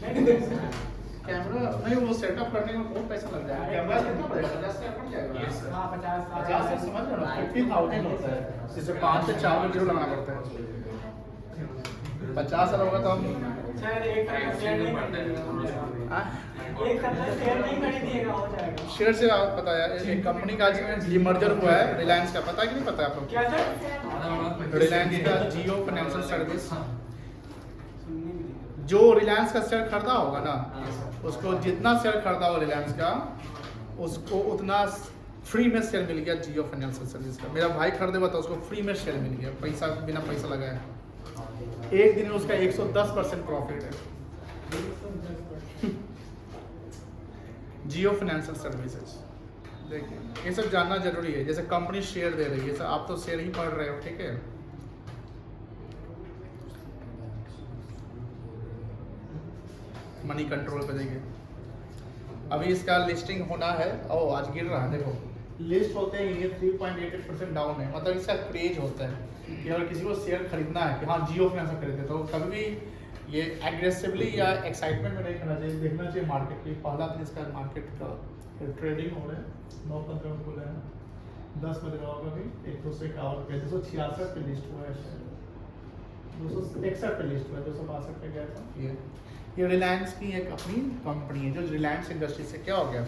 Camera नहीं, वो setup करने में बहुत पैसा लग जाएगा। कैमरा कितना पड़ेगा? 50,000 पड़ जाएगा। हाँ 50 से समझ रहे हो ना, 50,000 होता है, जिससे 5 से 4 में जीरो लगाना पड़ता है। 50,000 होगा तो हम शेयर से आप पता है, एक कंपनी का ये मर्जर हुआ है रिलायंस का, पता है कि नहीं पता है आप लोग? क्या सर? रिलायंस का जियो फाइनेंशियल सर्विस, जो रिलायंस का शेयर खरीदा होगा ना, उसको जितना शेयर खरीदा हो रिलायंस का, उसको उतना फ्री में शेयर मिल गया जियो फाइनेंशियल सर्विस का। मेरा भाई खरीदे हुआ था, उसको फ्री में शेयर मिल गया, पैसा बिना पैसा लगाया। एक दिन में उसका 110% प्रॉफिट है। जियो फाइनेंशियल सर्विसेज, देखिए ये सब जानना जरूरी है। जैसे कंपनी शेयर दे रही है, सर आप तो शेयर ही पढ़ रहे हो, ठीक है। मनी कंट्रोल पे देखिए, अभी इसका लिस्टिंग होना है। ओ आज गिर रहा है, देखो लिस्ट होते हैं ये 3.88% डाउन है, मतलब इसका क्रेज होता है कि अगर किसी को शेयर खरीदना है कि हाँ जियो फाइनेंस खरीदे, तो कभी भी ये एग्रेसिवली या एक्साइटमेंट में नहीं करना चाहिए, देखना चाहिए मार्केट की। पहला दिन इसका मार्केट का ट्रेडिंग हो रहा है, 9:15 में खुला है, 10 बजे का होगा भी 266 पे लिस्ट हुआ है, 261 पे लिस्ट हुआ है, 262 पे गया था। ये रिलायंस की एक अपनी कंपनी है जो रिलायंस इंडस्ट्री से क्या हो गया,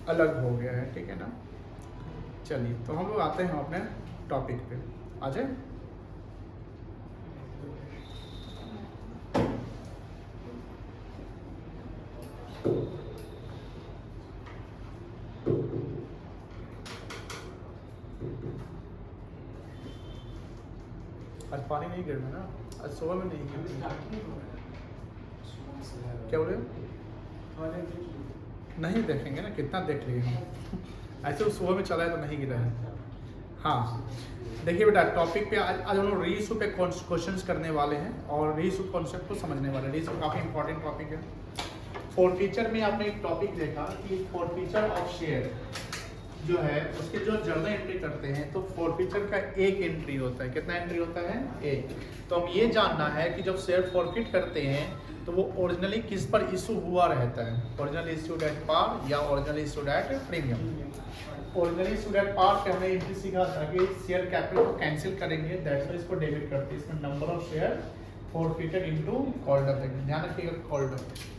अलग हो गया है, ठीक है ना। चलिए तो हम लोग आते हैं अपने टॉपिक पे, आ जाए। आज पानी नहीं गिरना ना, आज सुबह में नहीं गिरना। क्या बोले? नहीं देखेंगे ना, कितना देख लिए हम। ऐसे सुबह में चला है तो नहीं गिरा है। हाँ देखिए बेटा, टॉपिक पे आज हम लोग रीइशू पे क्वेश्चंस करने वाले हैं और रीइशू कॉन्सेप्ट को समझने वाले हैं। रीइशू काफ़ी इंपॉर्टेंट टॉपिक है। फोर्फीचर में आपने एक टॉपिक देखा कि फोर्फीचर ऑफ शेयर जो है उसके जो जर्नल एंट्री करते हैं, तो फोर्फीचर का एक एंट्री होता है। कितना एंट्री होता है? एक। तो हम ये जानना है कि जब शेयर फॉरफिट करते हैं तो वो ओरिजिनली किस पर इशू हुआ रहता है, ओरिजिनल इशूड एट पार या original issued at premium. Original issued at par पे हमने एंट्री सीखा था कि शेयर कैपिटल को कैंसिल करेंगे, दैट्स व्हाई इसको डेबिट करते हैं। इसमें number of share forfeited into called up, ध्यान रखिएगा।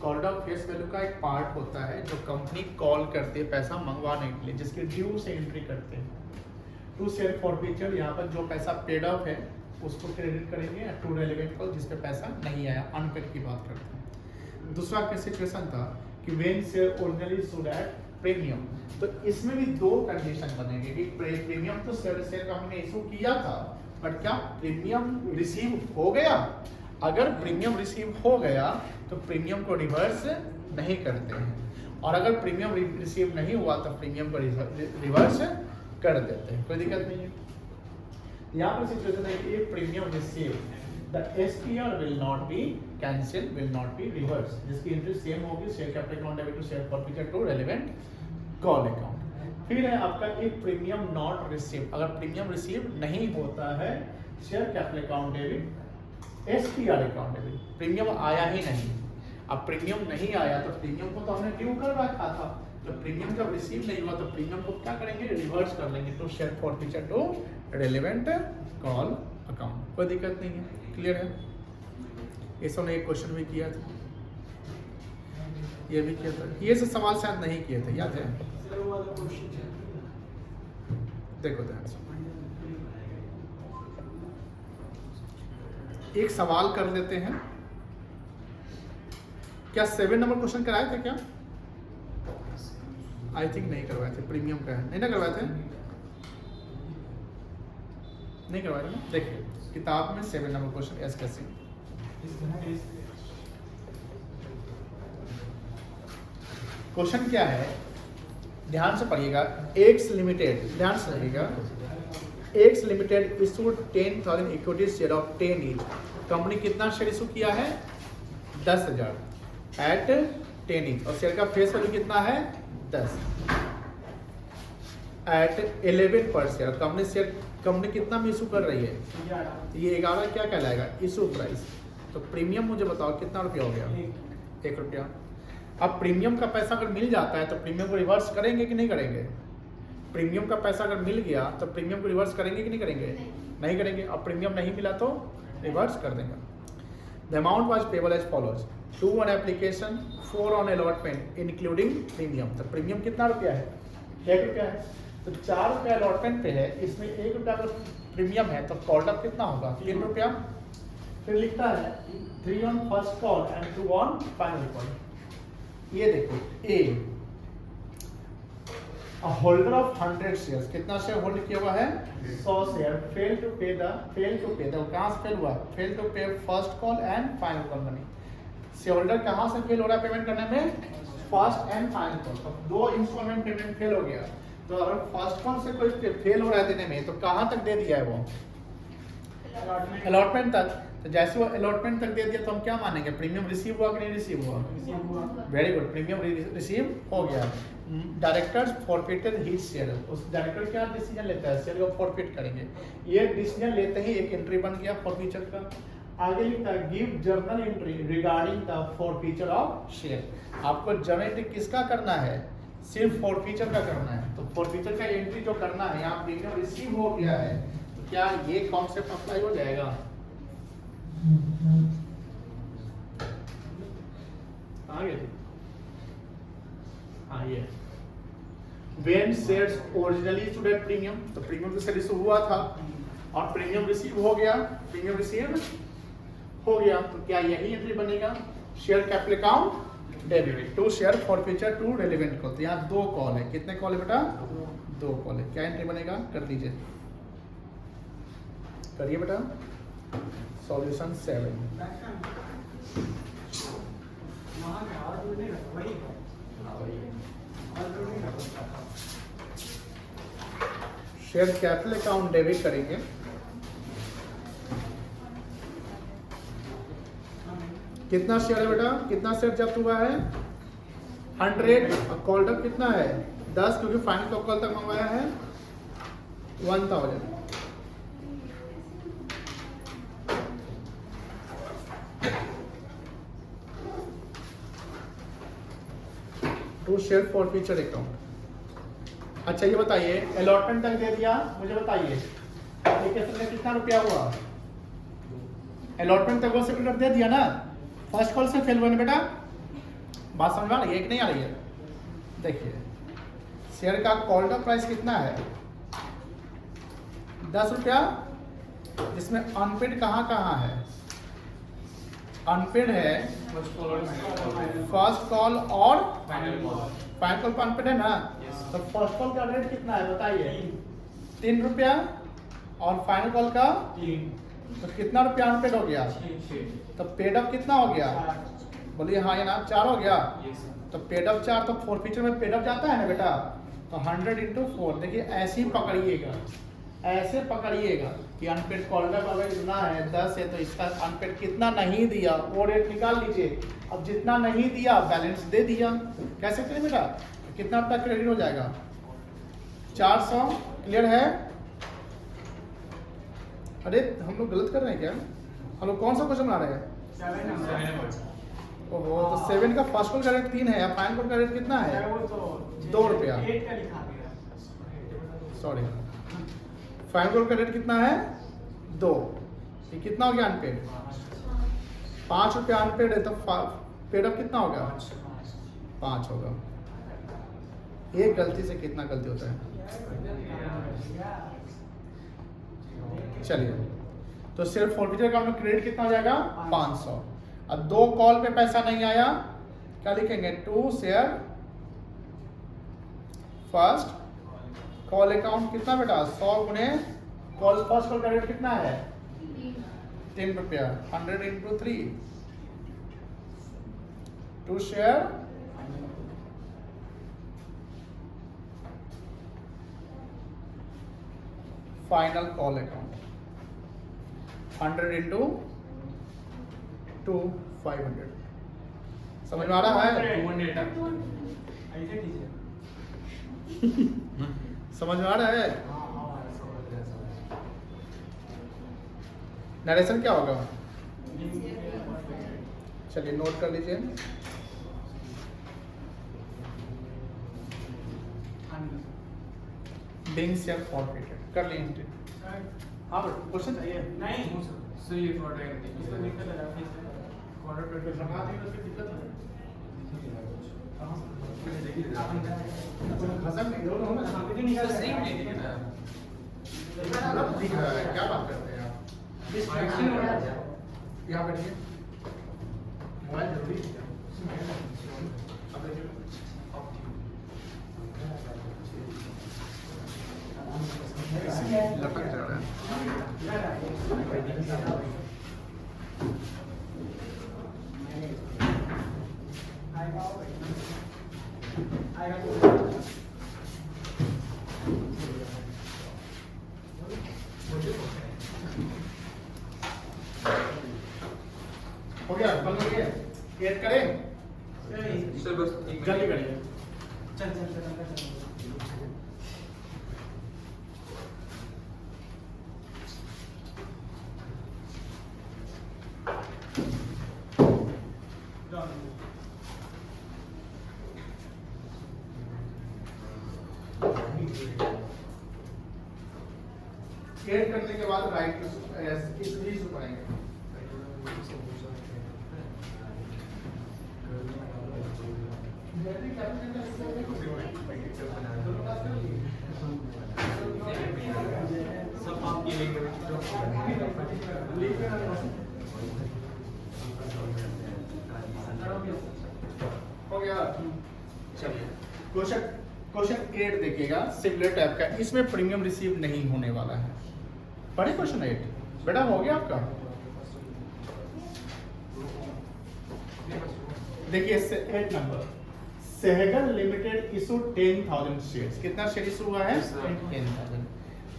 कॉल्ड अप फेस वैल्यू का एक पार्ट होता है जो कंपनी कॉल करती है पैसा मंगवाने के लिए, जिसके ड्यू से एंट्री करते हैं। टू शेयर फॉरफिचर, यहाँ पर जो पैसा पेड ऑफ है उसको क्रेडिट करेंगे, टू रेलेवेंट कॉल जिस पे पैसा नहीं आया, अनपेड की बात करते हैं। दूसरा क्या सिचुएशन था कि when share originally issued at premium, तो इसमें भी दो कंडीशन बनेंगे कि प्रीमियम तो शेयर कंपनी ने इशू किया था, बट क्या प्रीमियम रिसीव हो गया? अगर प्रीमियम रिसीव हो गया तो प्रीमियम को रिवर्स नहीं करते हैं, और अगर प्रीमियम रिसीव नहीं हुआ तो प्रीमियम को रिवर्स कर देते हैं, कोई दिक्कत नहीं है। यहाँ पर सिचुएशन है कि premium receive the SPR will not be cancel, will not be reverse, जिसकी एंट्री सेम होगी share capital account debit to share forfeiture to relevant call account. फिर है आपका एक प्रीमियम नॉट रिसीव, अगर प्रीमियम रिसीव नहीं होता है share capital account debit SPR account debit, premium आया ही नहीं। अब प्रीमियम नहीं आया तो प्रीमियम को तो हमने ड्यू कर रखा था, तो प्रीमियम जब रिसीव नहीं हुआ तो प्रीमियम को क्या करेंगे? रिवर्स कर लेंगे to share forfeiture to relevant call account. कोई दिक्कत नहीं है, क्लियर है। इस ने एक क्वेश्चन भी किया था, ये भी किया था, ये से सवाल शायद नहीं किए थे, याद है? देखो ध्यान से एक सवाल कर लेते हैं। क्या 7 नंबर क्वेश्चन कराए थे क्या? आई थिंक नहीं करवाए थे, प्रीमियम का है, नहीं ना करवाए थे, नहीं करवाए थे ना। देखिए किताब में 7 नंबर क्वेश्चन एस कैसे। क्वेश्चन क्या है, ध्यान से पढ़िएगा। एक्स लिमिटेड, ध्यान से पढ़िएगा। X limited issued 10,000 equity share of 10 each. Company कितना शेयर इशू किया है? 10,000 एट 10 ईच, और शेयर का फेस वैल्यू कितना है? 10 एट 11 पर शेयर। कंपनी कितना में इशू कर रही है? ये 11 क्या कहलाएगा? Issue price. तो प्रीमियम मुझे बताओ कितना रुपया हो गया? 1 रुपया। अब प्रीमियम का पैसा अगर मिल जाता है तो प्रीमियम को रिवर्स करेंगे कि नहीं करेंगे? प्रीमियम का पैसा अगर मिल गया तो प्रीमियम को रिवर्स करेंगे कि नहीं करेंगे? नहीं करेंगे। अब प्रीमियम नहीं मिला तो रिवर्स कर देंगे। The amount was payable as follows 2 on application 4 on allotment including premium. तो प्रीमियम कितना रुपया है? 1 रुपया है। तो 4 रुपया अलॉटमेंट पे है, इसमें 1 रुपया अगर प्रीमियम है तो कॉल्ड अप कितना होगा? 3 रुपया। फिर लिखता है 3 on first call and 2 on final call. ये देखो ए होल्डर ऑफ 100 शेयर्स, कितना शेयर होल्ड किया हुआ है? 100 शेयर। फेल टू पे कहाँ से फेल हुआ? फेल टू पे first call and final call money. Share holder कहाँ से फेल हो रहा है पेमेंट करने में? First and final call. तो 2 इंस्टॉलमेंट पेमेंट फेल हो गया। तो अगर फर्स्ट कॉल से कोई फेल हो रहा है देने में तो कहाँ तक दे दिया है वो? अलॉटमेंट तक। तो जैसे वो अलॉटमेंट तक दे दिया तो हम क्या मानेंगे? प्रीमियम रिसीव हुआ कि नहीं रिसीव हुआ? वेरी गुड, प्रीमियम रिसीव हो गया। Directors forfeited his share. उस डायरेक्टर क्या डिसीजन लेता है? शेयर को फॉरफिट करेंगे। ये डिसीजन लेते ही एक एंट्री बन गया फॉरफीचर का। आगे लिखता है give journal entry regarding the forfeiture of share. आपको जर्नल एंट्री किसका करना है? सिर्फ फॉरफीचर का करना है। तो फॉरफीचर का एंट्री जो करना है, यहाँ प्रीमियम रिसीव हो गया है, तो क्या ये कॉन्सेप्ट अप्लाई हो जाएगा? आगे हाँ ये when shares originally issued at premium, तो प्रीमियम से इशू हुआ था और प्रीमियम रिसीव हो गया, प्रीमियम रिसीव हो गया, तो क्या यही एंट्री बनेगा? Share capital account debit to share forfeiture to relevant call. तो यहाँ 2 कॉल है। कितने कॉल है बेटा? 2 कॉल है। क्या एंट्री बनेगा? कर दीजिए, करिए बेटा। Solution 7। Share capital account debit करेंगे। कितना शेयर है बेटा? कितना शेयर जब्त हुआ है? 100। और कॉल्ड अप कितना है? 10, क्योंकि फाइनल कॉल तक मंगवाया है 1000। To share forfeiture account. अच्छा ये बताइए, अलॉटमेंट तक दे दिया, मुझे बताइए एप्लीकेशन में कितना रुपया हुआ? अलॉटमेंट तक वो सेक्रेटर दे दिया ना, फर्स्ट कॉल से फेल हुआ ना बेटा? बात समझ आ रही है कि नहीं आ रही है? देखिए शेयर का कॉल्ड अप प्राइस कितना है? 10 रुपया, जिसमें अनपेड कहाँ कहाँ है? अनपेड है फर्स्ट कॉल और फाइनल कॉल पर अनपेड है ना? तो फर्स्ट कॉल का रेट कितना है बताइए? 3 रुपया और फाइनल कॉल का 3। तो कितना रुपया अनपेड हो गया? तो पेड अप कितना हो गया? बोलिए हाँ या ना? 4 हो गया। तो पेड अप 4, तो फॉरफीचर में पेड अप जाता है ना बेटा? तो 100 × 4। देखिए ऐसे ही पकड़िएगा, ऐसे पकड़िएगा कि अनपेड कॉल्ड अप अगर इतना है 10 है तो इसका अनपेड कितना नहीं दिया वो रेट निकाल लीजिए। अब जितना नहीं दिया बैलेंस दे दिया। कैसे करें बेटा? कितना आपका क्रेडिट हो जाएगा? 400। क्लियर है? अरे हम लोग गलत कर रहे हैं क्या? हम लोग कौन सा क्वेश्चन बना रहे हैं? ओहो, तो 7 का फर्स्ट कॉल का रेट 3 है या फाइनल कॉल का रेट कितना है? 2 रुपया। सॉरी, फाइनल कॉल का रेट कितना है? 2। ये कितना हो गया अनपेड? 5 रुपया अनपेड है, तो पेड अप कितना होगा? 5 होगा। एक गलती से कितना गलती होता है? चलिए, तो सिर्फ फॉरफीचर अकाउंट में क्रेडिट कितना हो जाएगा? 500। अब 2 कॉल पे पैसा नहीं आया, क्या लिखेंगे? To share first call account कितना बेटा? 100 गुने कॉल फर्स्ट कॉल का रेट कितना है? 3 रुपया। 100 × 3 to share final call account. 100 × 2 500। समझ में आ रहा है? समझ में आ रहा है? नरेशन क्या होगा? चलिए नोट कर लीजिए। बीइंग शेयर फॉरफिटेड कर ली एंट्री। हाँ बट क्वेश्चन चाहिए नहीं सर ये फ्रॉड है इसमें दिक्कत है ऑर्डर पे लगा दी तो फिर दिक्कत है। खसम नहीं दोनों ना कंपनी निकाल सेम नहीं दिख रहा गलत दिख रहा है, क्या बात करते हैं आप? यहाँ बैठिए, मोबाइल जरूरी है क्या? अब देखिए, लटक जा रहा है। हो गया बंद हो गया एड करें सर बस जल्दी करिए। चल एड करने के बाद राइट इस रीज पढ़ेंगे। सब आप ये लेंगे हो गया। चलिए क्वेश्चन 8 देखिएगा, सिमिलर टाइप का, इसमें प्रीमियम रिसीव नहीं होने वाला है। पढ़े क्वेश्चन 8 बेटा, हो गया आपका? देखिए 8 number, Sehgal limited issue 10,000 shares. कितना शेयर इशू हुआ है? 10,000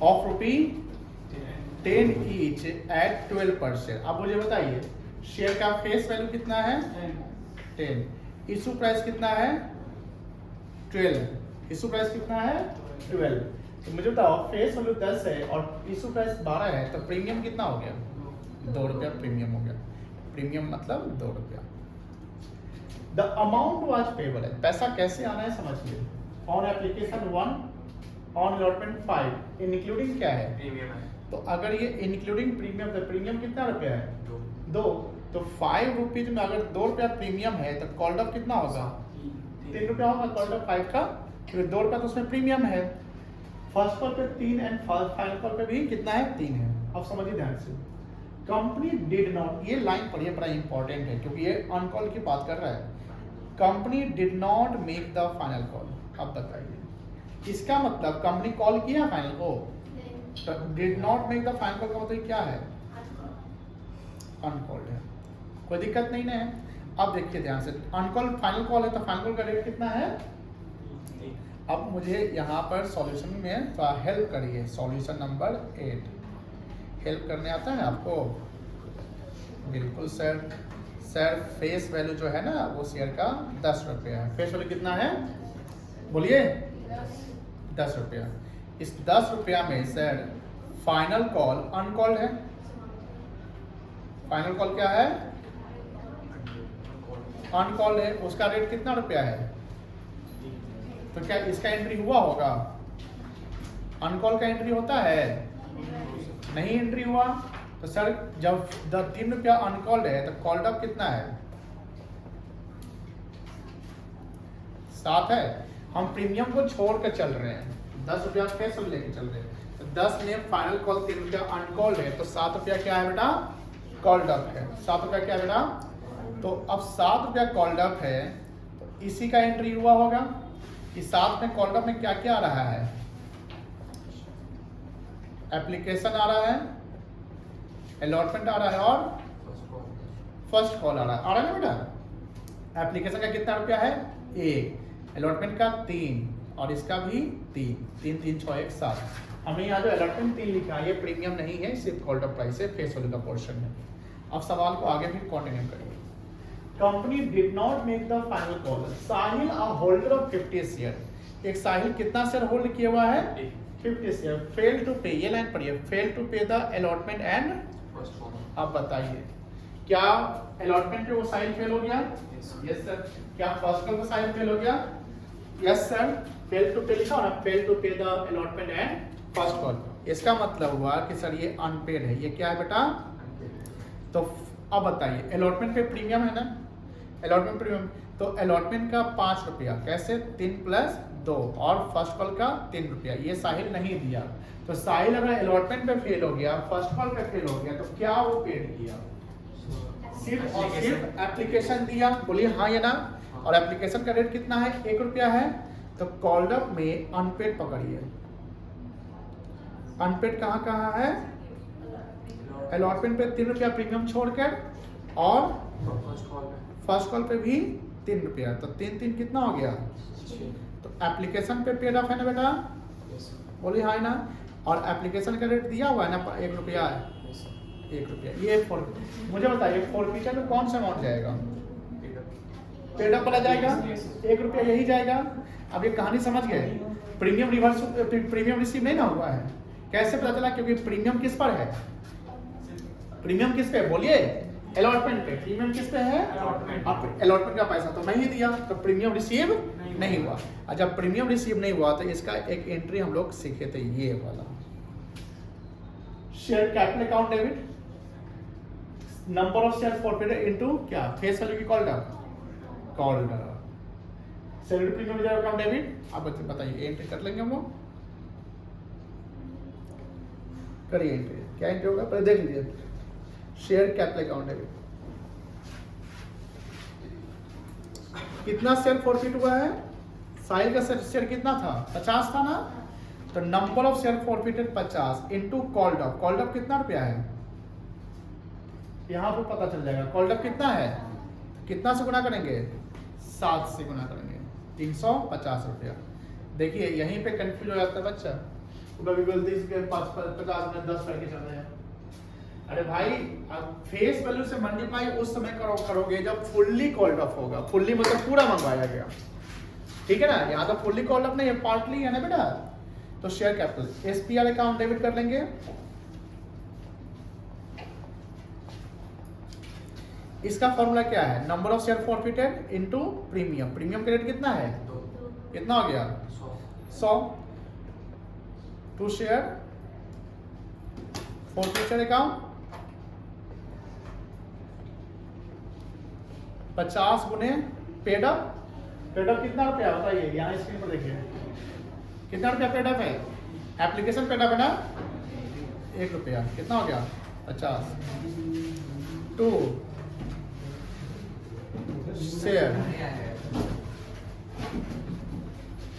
ऑफ ₹10 ईच एट 12 पर शेयर। अब मुझे बताइए शेयर का फेस वैल्यू कितना है? 10। इशू प्राइस कितना है? 12। इशू प्राइस कितना है? 12। तो मुझे बताओ फेस वैल्यू 10 है और इशू प्राइस 12 है, तो प्रीमियम कितना हो गया? 2 रुपया प्रीमियम हो गया। प्रीमियम मतलब 2 रुपया। द अमाउंट वाज पेबल है, पैसा कैसे आना है समझिए। On application 1, on allotment 5, including क्या है? प्रीमियम है। तो अगर ये इंक्लूडिंग प्रीमियम, तो प्रीमियम कितना रुपया है? 2। तो 5 रुपीज में अगर 2 रुपया प्रीमियम है तो कॉल्ड अप कितना होगा? 3 रुपया होगा कॉल्ड अप 5 का, फिर 2 रुपया तो उसमें प्रीमियम है। फर्स्ट कॉल पे 3 एंड फाइनल कॉल पे भी कितना है? 3 है। अब समझिए ध्यान से, कंपनी डिड नॉट, ये लाइन पढ़िए, बड़ा इंपॉर्टेंट है क्योंकि ये ऑन कॉल की बात कर रहा है। Company did not make the final call. अब बताइए इसका मतलब कंपनी कॉल किया फाइनल को? Did not make the final call का मतलब क्या है? अनकॉल्ड है, कोई दिक्कत नहीं ना है। अब देखिए ध्यान से, अनकॉल्ड फाइनल कॉल है तो फाइनल कॉल का रेट कितना है? अब मुझे यहाँ पर सॉल्यूशन में थोड़ा हेल्प करिए। सॉल्यूशन नंबर 8 हेल्प करने आता है आपको? बिल्कुल सर। सर फेस वैल्यू जो है ना वो शेयर का 10 रुपया है। फेस वैल्यू कितना है बोलिए? 10 रुपया। इस 10 रुपया में सर फाइनल कॉल अनकॉल्ड है। फाइनल कॉल क्या है? अनकॉल्ड है, उसका रेट कितना रुपया है? तो क्या इसका एंट्री हुआ होगा? अनकॉल का एंट्री होता है? नहीं एंट्री हुआ। तो सर जब 3 रुपया अनकॉल्ड है तो कॉल्ड अप कितना है? 7 है। हम प्रीमियम को छोड़ कर चल रहे हैं, 10 रुपया फेस लेके चल रहे हैं। तो 10 में फाइनल कॉल 3 रुपया अनकॉल्ड है, तो 7 रुपया क्या है बेटा? कॉल्ड अप है। 7 रुपया क्या है बेटा? तो अब 7 रुपया कॉल्ड अप है, तो इसी का एंट्री हुआ होगा कि 7 में कॉल्ड अप में क्या क्या आ रहा है? एप्लीकेशन आ रहा है, अलॉटमेंट आ रहा है और फर्स्ट कॉल आ रहा है ना बेटा? एप्लीकेशन का कितना रुपया है? 1, अलॉटमेंट का 3 और इसका भी 3, 3 3 6 1 7। हमें यहाँ जो अलॉटमेंट 3 लिखा है ये प्रीमियम नहीं है, सिर्फ कॉल्ड अप प्राइस है, फेस वैल्यू का पोर्शन है। अब सवाल को आगे भी कंटिन्यू करेंगे। Company did not make the final call. Sahil a holder of 50 share. एक साहिल कितना शेयर होल्ड किया हुआ है? 50 शेयर। फेल टू पे, ये लाइन पढ़िए, फेल टू पे द अलॉटमेंट एंड। अब बताइए क्या अलॉटमेंट पे वो साहिल फेल हो गया? Yes sir. क्या फर्स्ट कॉल पे साहिल फेल हो गया? यस सर, फेल टू पे लिखा ना, फेल टू पे the allotment and first call. इसका मतलब हुआ कि सर ये अनपेड है, ये क्या है बेटा? तो अब बताइए, अलॉटमेंट पे प्रीमियम है ना, अलॉटमेंट प्रीमियम, तो अलॉटमेंट का 5 रुपया, कैसे 3 + 2, और फर्स्ट कॉल का 3 रुपया, ये साहिल नहीं दिया। तो साहिल अगर अलॉटमेंट पे फेल हो गया, फर्स्ट कॉल पे फेल हो गया, तो क्या वो पेड किया? सिर्फ और सिर्फ एप्लीकेशन दिया। बोलिए हाँ या ना। और एप्लीकेशन का रेट कितना है? 1 रुपया है। तो कॉल्ड अप में अनपेड पकड़िए, अनपेड कहाँ कहाँ है? अलॉटमेंट पे 3 रुपया प्रीमियम छोड़कर, और फर्स्ट कॉल पे भी 3 रुपया, तो 3 कितना हो गया? तो एप्लीकेशन पे पेड ऑफ है ना बेटा? बोलिए हाँ ना। और एप्लीकेशन का रेट दिया हुआ है ना, 1 रुपया है, 1 रुपया। ये मुझे बताइए, फॉरफीचर में कौन सा अमाउंट जाएगा? पेड अप वाला जाएगा, 1 रुपया यही जाएगा। अब ये कहानी समझ गए? प्रीमियम रिवर्स, प्रीमियम रिसीव नहीं ना हुआ है। कैसे पता चला? क्योंकि प्रीमियम किस पर है? प्रीमियम किस पे? बोलिए, अलॉटमेंट पे। प्रीमियम किस पे है? अलॉटमेंट का पैसा तो मैं ही दिया, तो प्रीमियम रिसीव नहीं हुआ। और जब प्रीमियम रिसीव नहीं हुआ तो इसका एक एंट्री हम लोग सीखे थे, ये वाला share capital account debit, number of share forfeited into क्या? फेस वैल्यू की called up, salary premium reserve account debit. आप बताइए, एंट्री कर लेंगे हम लोग? करिए एंट्री। क्या एंट्री होगा पहले देख लीजिए। शेयर कैपिटल अकाउंट डेबिट, कितना शेयर फॉरफिट हुआ है? साहिल का शेयर कितना था? 50 था ना। तो number of share forfeited 50 into called up. Called up कितना रुपया है? यहां पर पता चल जाएगा कॉल्ड अप कितना है। कितना से गुना करेंगे? 7 से गुना करेंगे, 350 रुपया। देखिए यहीं पे कंफ्यूज हो जाता है बच्चा, कभी गलती से 50 में 10 करके चल रहे हैं। अरे भाई, अब फेस वैल्यू से मल्टीप्लाई उस समय करोगे जब फुल्ली कॉल्ड अप होगा। फुल्ली मतलब पूरा मंगवाया गया, ठीक है ना। यहाँ तो फुल्ली कॉल्ड अप नहीं है, पार्टली है ना बेटा। तो share capital SPR account debit कर लेंगे। इसका फॉर्मूला क्या है? Number of share forfeited into premium. Premium का रेट कितना है? कितना हो गया? 100 टू शेयर फॉरफिटेड अकाउंट 50 गुने पेड अप। पेड अप कितना रुपया बताइए? यहाँ स्क्रीन पर देखिए कितना रुपया पेड अप है। एप्लीकेशन पेड अप है ना, 1 रुपया। कितना हो गया? 50 टू शेयर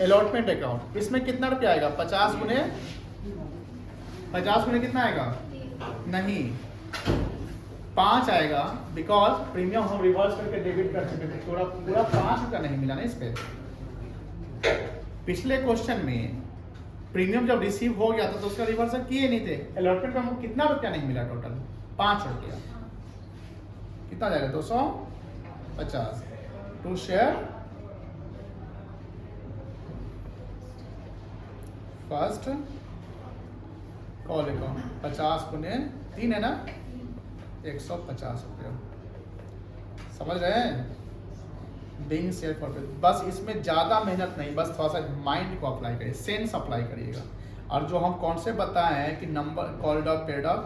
अलॉटमेंट अकाउंट। इसमें कितना रुपया आएगा? 50 गुने कितना आएगा? नहीं, 5 आएगा, बिकॉज प्रीमियम हम रिवर्स करके डेबिट कर चुके थे। पूरा 5 रुपया नहीं मिला ना इस पे। पिछले क्वेश्चन में प्रीमियम जब रिसीव हो गया था तो उसका रिवर्सल किए नहीं थे। अलॉटमेंट का हमको कितना रुपया नहीं मिला? टोटल 5 रुपया। कितना जाएगा? 250 to share first call account 50 गुने 3 है ना, 150 रुपया। समझ रहे हैं? Being share forfeit. बस इसमें ज़्यादा मेहनत नहीं, बस थोड़ा सा माइंड को अप्लाई करिए, सेंस अप्लाई करिएगा। और जो हम कॉन्सेप्ट बताए हैं कि number, called up, paid up,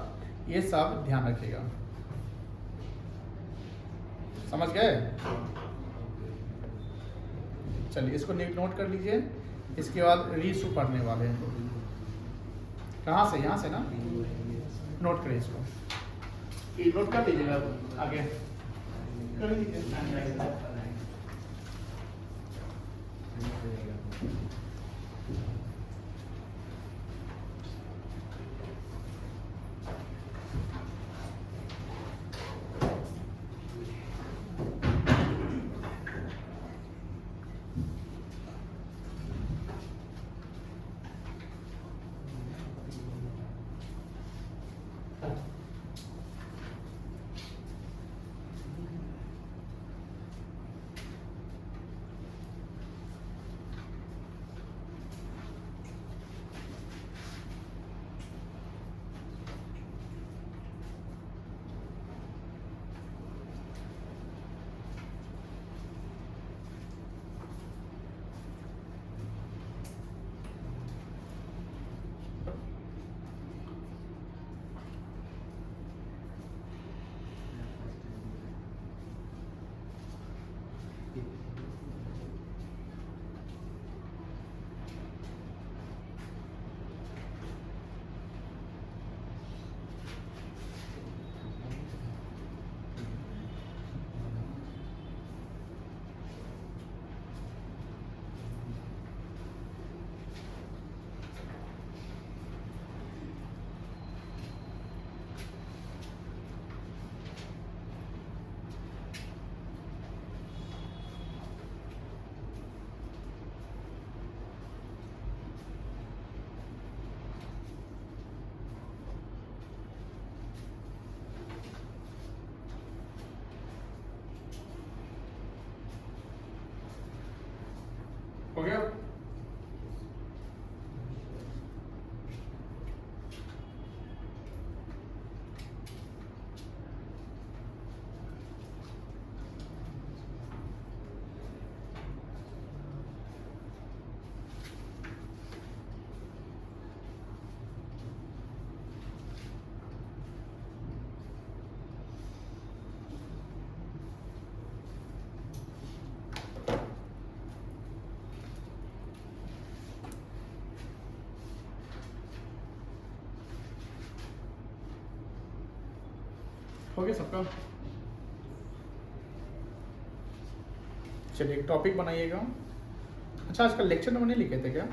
ये सब ध्यान रखिएगा। समझ गए? चलिए इसको नोट कर लीजिए। इसके बाद रीइशू पढ़ने वाले हैं। कहाँ से? यहाँ से ना। नोट करिए इसको, नोट कर लीजिएगा, आगे कर लीजिए। हो गया? हो गया सबका? चलिए एक टॉपिक बनाइएगा। अच्छा आज का लेक्चर नंबर नहीं लिखे थे क्या?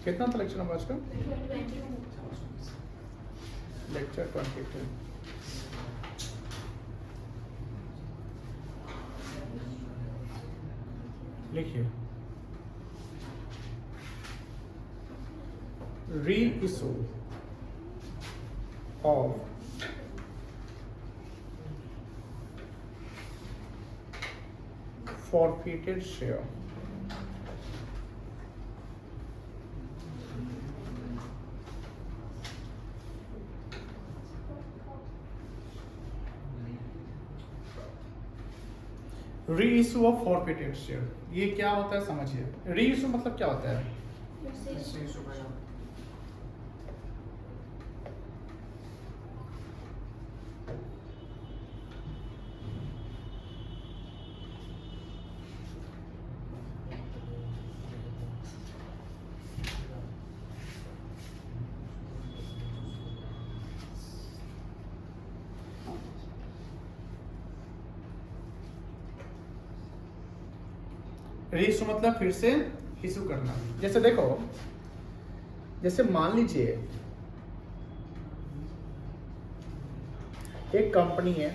कितना था लेक्चर नंबर आज का? लेक्चर 22। लिखिए reissue of forfeited share. Reissue of forfeited share, ये क्या होता है समझिए। री-इशू मतलब क्या होता है? रीइशू मतलब फिर से इशू करना। जैसे देखो, जैसे मान लीजिए एक कंपनी है,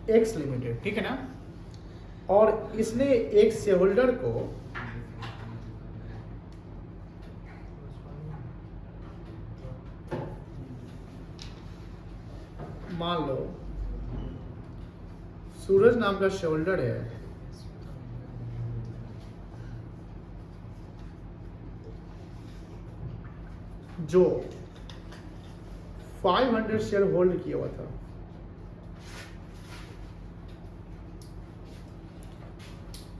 एक्स लिमिटेड, ठीक है ना, और इसने एक शेयर होल्डर को मान लो सूरज नाम का शेयर होल्डर है, जो 500 शेयर होल्ड किया हुआ था।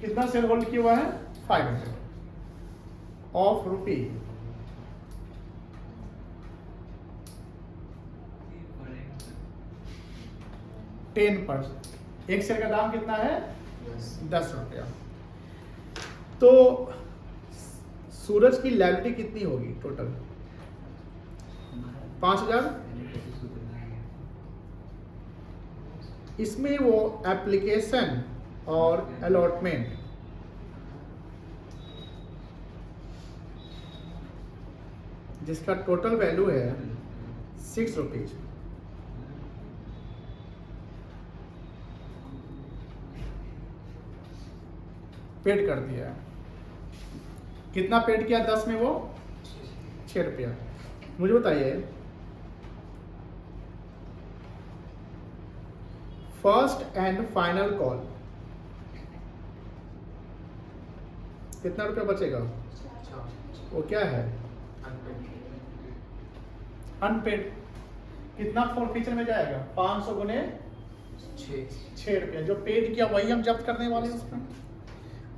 कितना शेयर होल्ड किया हुआ है? 500 ऑफ रुपी 10%। एक शेयर का दाम कितना है? 10 रुपया। तो सूरज की लायबिलिटी कितनी होगी टोटल? 5000। इसमें वो एप्लीकेशन और अलॉटमेंट जिसका टोटल वैल्यू है 6 रुपीज, पेड कर दिया है। कितना पेड किया? 10 में वो 6 रुपया। मुझे बताइए, फर्स्ट एंड फाइनल कॉल कितना रुपया बचेगा? वो क्या है? अनपेड। कितना फॉरफीचर में जाएगा? 500 गुने 6 रुपया। जो पेड किया वही हम जब्त करने वाले हैं उसमें।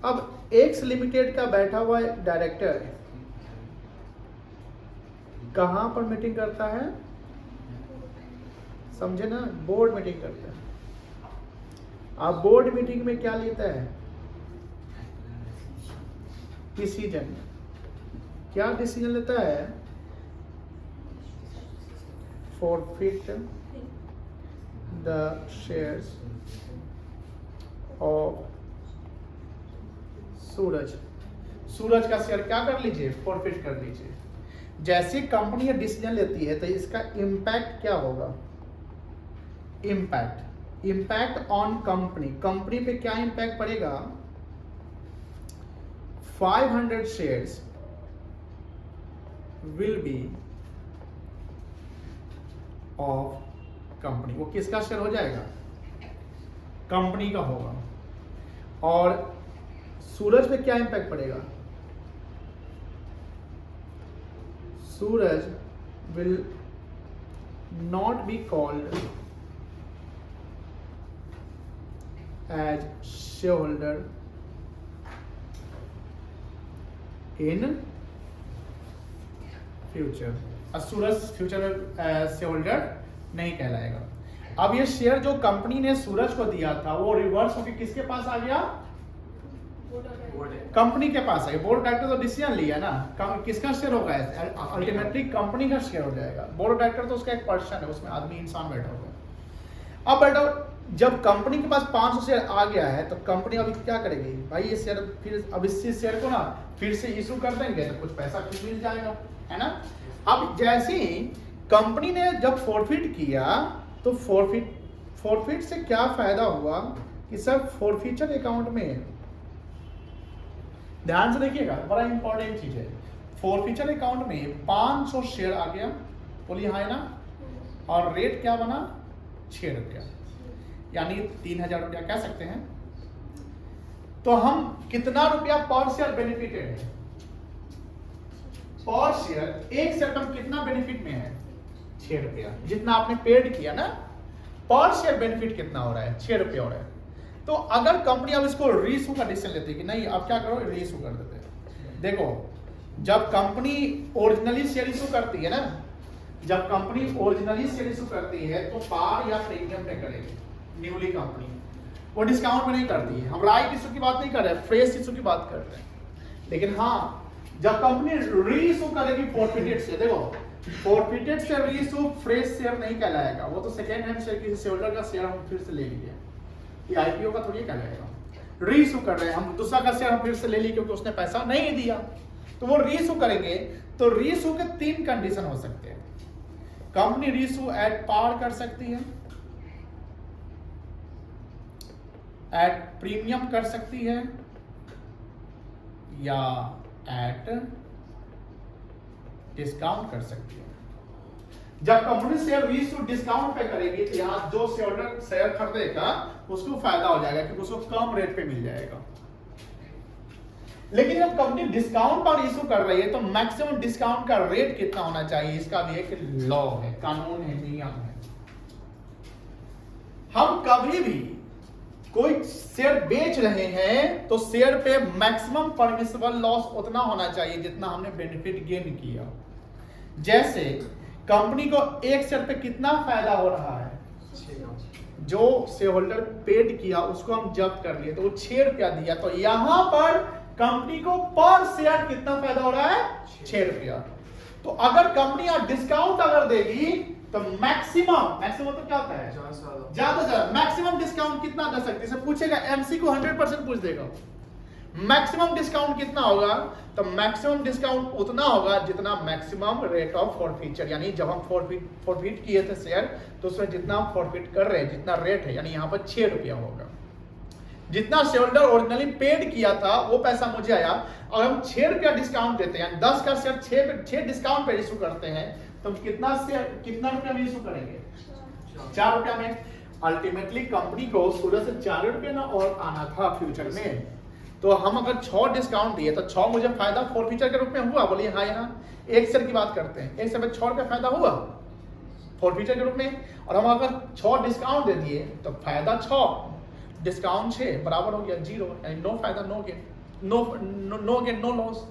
अब एक्स लिमिटेड का बैठा हुआ डायरेक्टर कहां पर मीटिंग करता है? समझे ना, बोर्ड मीटिंग करता है। आप बोर्ड मीटिंग में क्या लेता है? डिसीजन। क्या डिसीजन लेता है? फॉरफिट द शेयर्स ऑफ सूरज। सूरज का शेयर क्या कर लीजिए? फॉरफिट कर लीजिए। जैसे कंपनी ये डिसीजन लेती है तो इसका इम्पैक्ट क्या होगा? Impact on company. कंपनी पे क्या इम्पैक्ट पड़ेगा? 500 shares will be of company. वो किसका शेयर हो जाएगा? कंपनी का होगा। और सूरज पे क्या इंपैक्ट पड़ेगा? सूरज will not be called as shareholder in future. Suraj future में शेयरहोल्डर नहीं कहलाएगा। अब ये शेयर जो कंपनी ने सूरज को दिया था वो रिवर्स होकर किसके पास आ गया? कंपनी के पास है। बोर्ड ऑफ डायरेक्टर तो डिसीजन लिया ना, किसका शेयर होगा? अल्टीमेटली कंपनी का शेयर हो जाएगा। बोर्ड ऑफ डायरेक्टर तो उसका एक पर्सन है, उसमें आदमी इंसान बैठा हुआ है। अब बेटा जब कंपनी के पास 500 शेयर आ गया है तो कंपनी अभी क्या करेगी भाई? ये शेयर फिर अब इस शेयर को ना फिर से इशू कर देंगे तो कुछ पैसा फिर मिल जाएगा, है ना। अब जैसे ही कंपनी ने जब फॉरफिट किया तो फॉरफिट से क्या फायदा हुआ कि सर फॉरफिचर अकाउंट में, ध्यान से देखिएगा, बड़ा इंपॉर्टेंट चीज है। फॉरफिचर अकाउंट में 500 शेयर आ गया, बोलिए हाँ है ना, और रेट क्या बना? 6 रुपया, यानी 3000 रुपया कह सकते हैं। तो हम कितना रुपया पर शेयर बेनिफिटेड है? पर शेयर, एक शेयर में कितना बेनिफिट में है? 6 रुपया। जितना आपने पेड किया ना, पर शेयर बेनिफिट कितना हो रहा है? 6 रुपया हो रहा है। तो अगर कंपनी अब इसको रीइशू का डिसीजन लेती है कि नहीं अब क्या करो, रीइशू कर देते हैं। देखो जब कंपनी ओरिजिनली शेयर इशू करती है ना, जब कंपनी ओरिजिनली शेयर इशू करती है तो पार या प्रीमियम पे करेगी। न्यूली कंपनी वो डिस्काउंट में नहीं करती है। हम राइट इशू की बात नहीं कर रहे, फ्रेश इशू की बात करते हैं। लेकिन हाँ जब कंपनी रीइशू करेगी फॉरफिटेड से, देखो फॉरफिटेड से रीइशू फ्रेश शेयर नहीं कहलाएगा। वो तो सेकेंड हैंड शेयर, किसी शेयरहोल्डर का शेयर हम फिर से ले लिए, ये आईपीओ का थोड़ी कहलाएगा। रीइशू कर रहे हैं हम, दूसरा का शेयर हम फिर से ले लिए क्योंकि उसने पैसा नहीं दिया, तो वो रीइशू करेंगे। तो रीइशू के 3 कंडीशन हो सकते हैं। कंपनी रीइशू एट पार कर सकती है, एट प्रीमियम कर सकती है, या एट डिस्काउंट कर सकती है। जब कंपनी शेयर रीइशू डिस्काउंट पे करेगी तो यहां जो शेयरहोल्डर शेयर खरीदेगा उसको फायदा हो जाएगा क्योंकि उसको कम रेट पे मिल जाएगा। लेकिन जब कंपनी डिस्काउंट पर इशू कर रही है तो मैक्सिमम डिस्काउंट का रेट कितना होना चाहिए, इसका भी एक लॉ है, कानून है, नियम है। हम कभी भी कोई शेयर बेच रहे हैं तो शेयर पे मैक्सिमम परमिसिबल लॉस उतना होना चाहिए जितना हमने बेनिफिट गेन किया। जैसे कंपनी को एक शेयर पे कितना फायदा हो रहा है, जो शेयरहोल्डर पेड किया उसको हम जब्त कर लिए तो वो 6 रुपया दिया, तो यहां पर कंपनी को पर शेयर कितना फायदा हो रहा है? 6 रुपया। तो अगर कंपनी डिस्काउंट अगर देगी तो मैक्सिमम तो क्या होता है? ज्यादा से ज्यादा मैक्सिमम डिस्काउंट कितना दे सकती है? पूछेगा एमसी को 100% पूछ देगा मैक्सिमम डिस्काउंट कितना होगा, तो मैक्सिमम डिस्काउंट उतना होगा जितना मैक्सिमम रेट ऑफ फॉरफिचर, यानी जब हम फॉरफिट किए थे शेयर तो उसमें जितना हम फॉरफिट कर रहे हैं जितना रेट है, यानी यहाँ पर 6 रुपया होगा। जितना शेयरहोल्डर ओरिजिनली पेड किया था वो पैसा मुझे आया, और हम 6 रुपया डिस्काउंट देते हैं, 10 का शेयर 6 डिस्काउंट पे इशू करते हैं, तो कितना रुपया में इशू करेंगे? 4 रुपया में। अल्टीमेटली कंपनी को 16 से 4 रुपया ना और आना था फ्यूचर में, तो हम अगर 6 डिस्काउंट दिए तो 6 मुझे फायदा फॉरफिचर के रूप में हुआ, बोलिए हाँ या ना। एक शेयर की बात करते हैं, एक शेयर में 6 रुपया फायदा हुआ फॉरफिचर के रूप में, और हम अगर 6 डिस्काउंट दे दिए तो फायदा 6 डिस्काउंट 6 बराबर हो गया 0, यानी नो फायदा no gain, no gain no loss.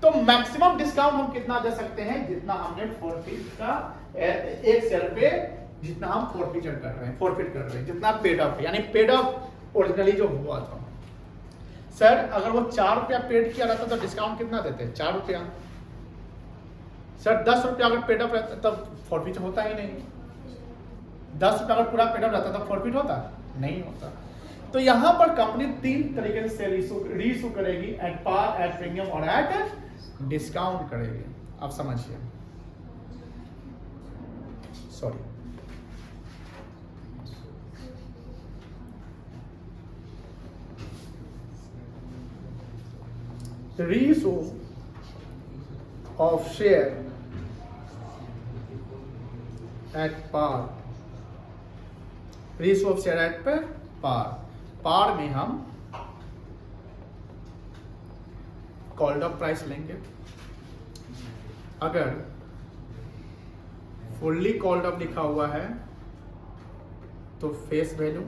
तो मैक्सिमम डिस्काउंट हम कितना दे सकते हैं? जितना हमने फॉरफिट का एक शेयर पे जितना हम फॉरफिट कर रहे हैं, जितना पेड अप, यानी पेड अप ओरिजिनली जो हुआ था। सर अगर वो 4 रुपया पेड किया रहता तो डिस्काउंट कितना देते? 4 रुपया। सर 10 रुपया अगर पेड अप रहता तब फॉरफिट होता ही नहीं। 10 रुपया अगर पूरा पेड अप रहता तब फॉरफिट होता नहीं होता। तो यहां पर कंपनी 3 तरीके से रीइशू करेगी, एट पार, एट प्रीमियम और एट डिस्काउंट करेगी। आप समझिए, sorry. Reissue of share at par, reissue of share at par, par में हम कॉल्ड ऑफ प्राइस लेंगे। अगर फुल्ली कॉल्ड ऑफ लिखा हुआ है तो फेस वैल्यू,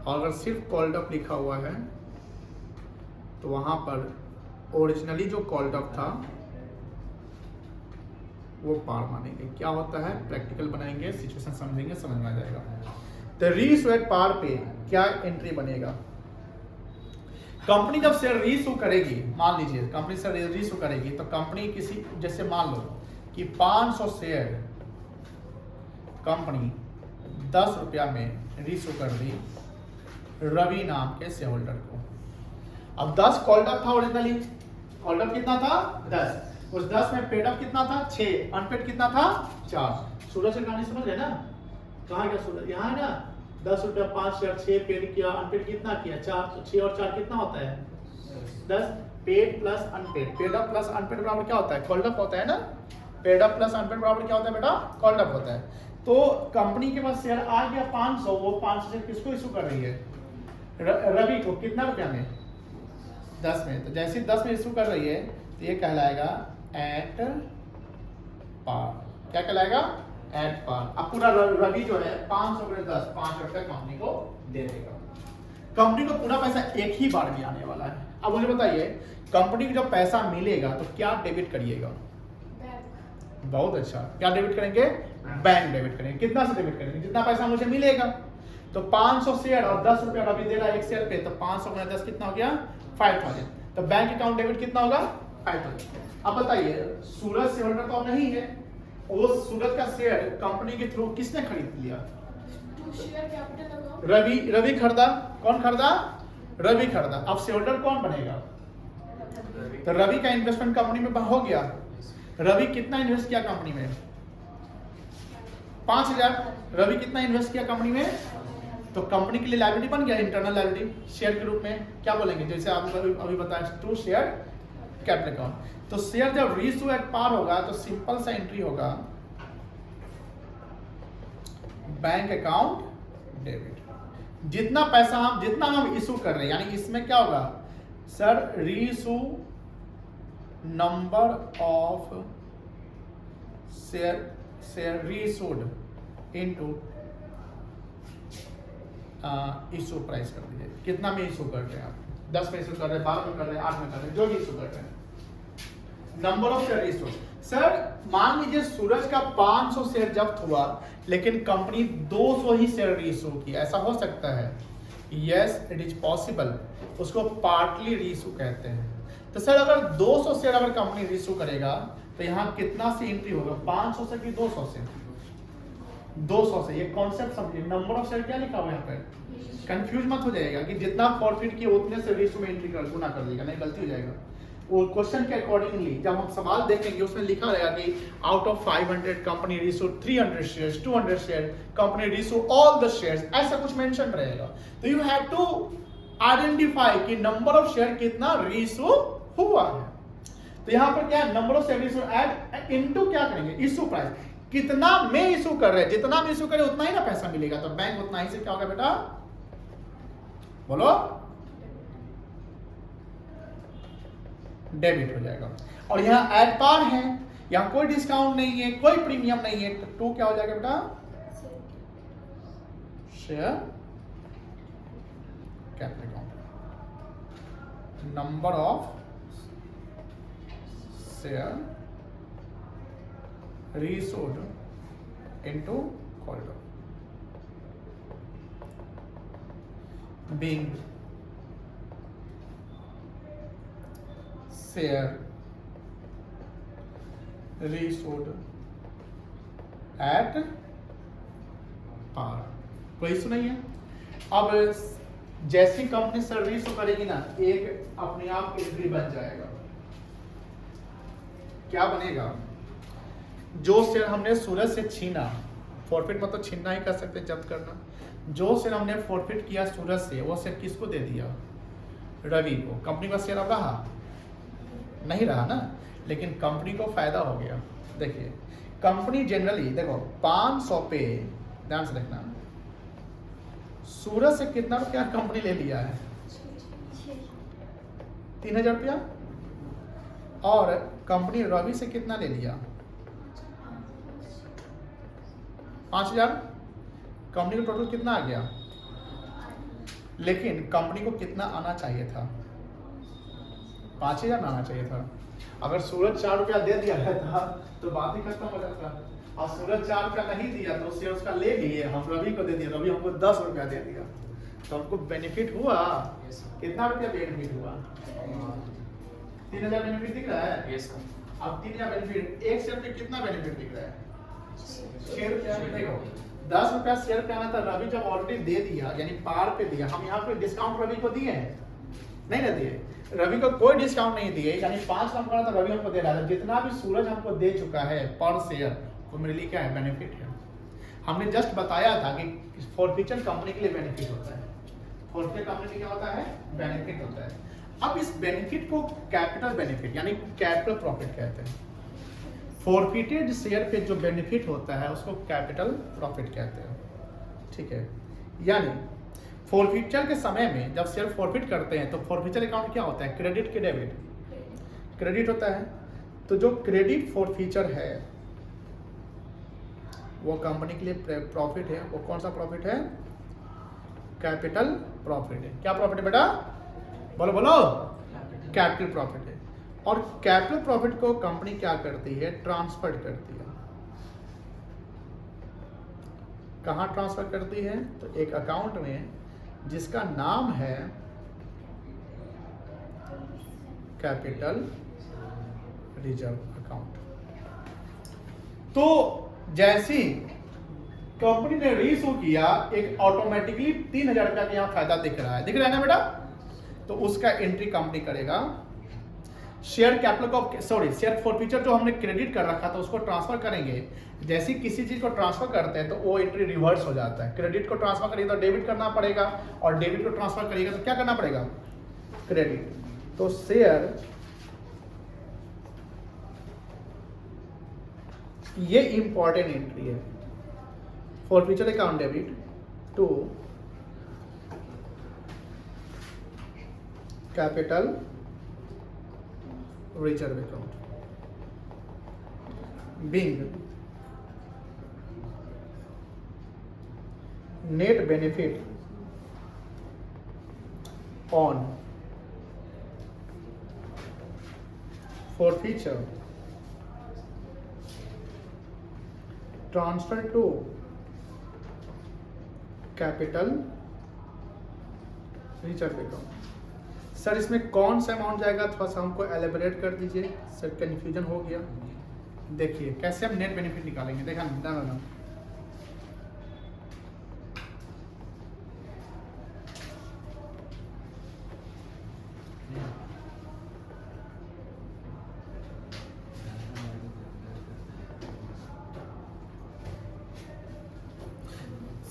और अगर सिर्फ कॉल्ड ऑफ लिखा हुआ है तो वहां पर ओरिजिनली जो कॉल्ड ऑफ था वो पार मानेंगे। क्या होता है, प्रैक्टिकल बनाएंगे, सिचुएशन समझेंगे, समझ में आ जाएगा। तो रीइशू एट पार पे क्या एंट्री बनेगा? कंपनी जब शेयर रीइशू करेगी, मान लीजिए कंपनी शेयर रीइशू करेगी, तो कंपनी किसी, जैसे मान लो कि 500 शेयर कंपनी 10 रुपया में रीइशू कर दी रवि नाम के शेयर होल्डर को। अब 10 कॉल्ड अप था ओरिजिनली, कॉल्ड अप कितना था 10, उस 10 में पेड अप कितना था 6, अनपेड कितना था 4। सूरज से कहानी समझ गए ना? कहाँ गया सूरज? यहाँ है ना, 10 रुपया 5 शेयर 6 पेड किया, अनपेड कितना किया 4, तो 6 और 4 कितना होता है 10। Paid plus unpaid, paid up plus unpaid बराबर क्या होता है, कॉल्ड अप होता है ना। पेड अप प्लस अनपेड बराबर क्या होता है बेटा, कॉल्ड अप होता है। तो कंपनी के पास शेयर आ गया 500, वो 500 से किसको इशू कर रही है, रवि को। कितना रुपया में 10 में। तो जैसे 10 में इशू कर रही है तो ये कहलाएगा एट पार। क्या कहलाएगा, एट पार। अब पूरा रवि जो है 500 में 10, 5 रुपया कंपनी को दे देगा। कंपनी को पूरा पैसा एक ही बार में आने वाला है। अब मुझे बताइए, कंपनी को जब पैसा मिलेगा तो क्या डेबिट करिएगा? बहुत अच्छा, क्या डेबिट करेंगे, बैंक डेबिट करेंगे। कितना से डेबिट करेंगे, जितना पैसा मुझे मिलेगा। तो 500 शेयर और 10 रुपया रवि दे रहा है एक शेयर पे, तो 500 में 10 कितना हो गया 5000। तो बैंक अकाउंट डेबिट कितना होगा 5000। अब बताइए, सूरज शेयर होल्डर तो नहीं है, वो सूरज का शेयर कंपनी के थ्रू किसने खरीद लिया, रवि खरीदा। कौन खरीदा, रवि खरीदा। अब शेयर होल्डर कौन बनेगा, तो रवि का इन्वेस्टमेंट कंपनी में हो गया। रवि कितना इन्वेस्ट किया कंपनी में, 5000। रवि कितना इन्वेस्ट किया कंपनी में, तो कंपनी के लिए लायबिलिटी बन गया, इंटरनल लायबिलिटी शेयर के रूप में। क्या बोलेंगे, जैसे आप अभी बताया टू शेयर कैपिटल अकाउंट। तो शेयर जब रीइशू एट पार होगा तो सिंपल सा एंट्री होगा बैंक अकाउंट डेबिट। जितना पैसा हम इशू कर रहे हैं, यानी इसमें क्या होगा sir, reissue number of share reissued into issue price कर दीजिए। कितना में इशू कर रहे हैं आप, 10 में इशू कर रहे हैं, 12 में कर रहे हैं, 8 में कर रहे हैं, जो भी इशू कर रहे हैं। Number of share issue. Sir मान लीजिए सूरज का 500 शेयर जब्त हुआ, लेकिन कंपनी 200 ही शेयर रीइशू की। ऐसा हो सकता है, यस इट इज पॉसिबल। उसको पार्टली रीइशू कहते हैं। तो सर अगर 200 शेयर अगर कंपनी रीइशू करेगा तो यहाँ कितना से एंट्री होगा, 500 से कि 200 से? 200 से। ये कॉन्सेप्ट समझिए। नंबर ऑफ शेयर क्या लिखा हुआ है यहाँ पे, कंफ्यूज मत हो जाएगा कि जितना प्रॉफिट किए उतने से रीइशू में एंट्री कर गुना कर देगा, नहीं गलती हो जाएगा। वो क्वेश्चन के अकॉर्डिंगली जब हम सवाल देखेंगे उसमें लिखा रहेगा कि out of 500 company reissue 300 shares, 200 share company reissue all the shares, ऐसा कुछ मेंशन रहेगा। तो यू हैव टू आइडेंटिफाई कि नंबर ऑफ शेयर कितना रीइशू हुआ है। तो यहाँ पर क्या है, number of share reissue add into क्या करेंगे, इशू प्राइस। कितना में इशू कर रहे हैं, जितना में इशू करे उतना ही ना पैसा मिलेगा। तो बैंक उतना ही से क्या होगा बेटा, बोलो, डेबिट हो जाएगा। और यहाँ एट पार है, यहाँ कोई डिस्काउंट नहीं है, कोई प्रीमियम नहीं है। तो टू क्या हो जाएगा बेटा, share capital account. Number of share reissued into called being share reissued at par. कोई इशू नहीं है। अब जैसी कंपनी शेयर रीइशू करेगी ना, एक अपने आप एंट्री बन जाएगा। क्या बनेगा, जो शेयर हमने सूरज से छीना, फॉरफिट मतलब छीनना ही कर सकते, जब्त करना। जो शेयर हमने फॉरफिट किया सूरज से, वो शेयर किसको दे दिया, रवि को, कंपनी का शेयर अब रहा नहीं रहा ना, लेकिन कंपनी को फायदा हो गया। देखिए कंपनी जनरली देखो 500 पे, ध्यान से देखना, सूरज से कितना रुपया कंपनी ले लिया है? 3000 रुपया। और कंपनी रवि से कितना ले लिया? 5000। कंपनी का टोटल कितना आ गया? लेकिन कंपनी को कितना आना चाहिए था? 5000 आना चाहिए था। अगर सूरज 4 रुपया दे दिया रहता तो बात ही खत्म हो जाता। और सूरज 4 रुपया नहीं दिया तो उससे उसका ले लिए, हम रवि को दे दिया, रवि हमको 10 रुपया दे दिया, तो हमको बेनिफिट हुआ। कितना रुपया बेनिफिट हुआ? 3000 बेनिफिट दिख रहा है। अब 3000 बेनिफिट, एक शेयर पे कितना बेनिफिट दिख रहा है? 6 रुपया। देखो 10 रुपया शेयर पे आना था, रवि जब ऑलरेडी दे दिया यानी पार पे दिया, हम यहाँ पे डिस्काउंट रवि को दिए हैं? नहीं ना दिए, रवि को कोई डिस्काउंट नहीं दिए, यानी 5 लाख का था रवि हमको दे रहा था। जितना भी सूरज हमको दे चुका है पर शेयर, वो मेरे लिए क्या है? बेनिफिट है। हमने जस्ट बताया था कि फॉरफीचर कंपनी के लिए बेनिफिट होता है। फॉरफीचर कंपनी के लिए क्या होता है? बेनिफिट होता है। अब इस बेनिफिट को कैपिटल बेनिफिट यानी कैपिटल प्रॉफिट कहते हैं। फॉरफिटेड शेयर पे जो बेनिफिट होता है उसको कैपिटल प्रॉफिट कहते हैं, ठीक है। यानी फॉरफिचर के समय में जब शेयर फॉरफिट करते हैं तो फॉरफिचर अकाउंट क्या होता है? क्रेडिट के डेबिट? क्रेडिट होता है। तो जो क्रेडिट फॉरफिचर है वो कंपनी के लिए प्रॉफिट है। वो कौन सा प्रॉफिट है? कैपिटल प्रॉफिट है। क्या प्रॉफिट है बेटा? बोलो बोलो। कैपिटल प्रॉफिट है। और कैपिटल प्रॉफिट को कंपनी क्या करती है? ट्रांसफर करती है। कहां ट्रांसफर करती है? तो एक अकाउंट में जिसका नाम है कैपिटल रिजर्व अकाउंट। तो जैसी कंपनी ने रीइश्यू किया, एक ऑटोमेटिकली 3000 रुपया का यहां फायदा दिख रहा है ना बेटा? तो उसका एंट्री कंपनी करेगा। शेयर कैपिटल को शेयर फॉरफिचर जो हमने क्रेडिट कर रखा था उसको ट्रांसफर करेंगे। जैसे किसी चीज को ट्रांसफर करते हैं तो वो एंट्री रिवर्स हो जाता है। क्रेडिट को ट्रांसफर करिए तो डेबिट करना पड़ेगा, और डेबिट को ट्रांसफर करिएगा तो क्या करना पड़ेगा? क्रेडिट। तो शेयर, ये इंपॉर्टेंट एंट्री है। Forfeiture account debit to capital reserve account being net benefit on forfeiture transfer to capital reserve account. Sir इसमें कौन सा अमाउंट जाएगा? थोड़ा सा हमको एलेबोरेट कर दीजिए सर, कंफ्यूजन हो गया। देखिए कैसे हम नेट बेनिफिट निकालेंगे। देखा ना,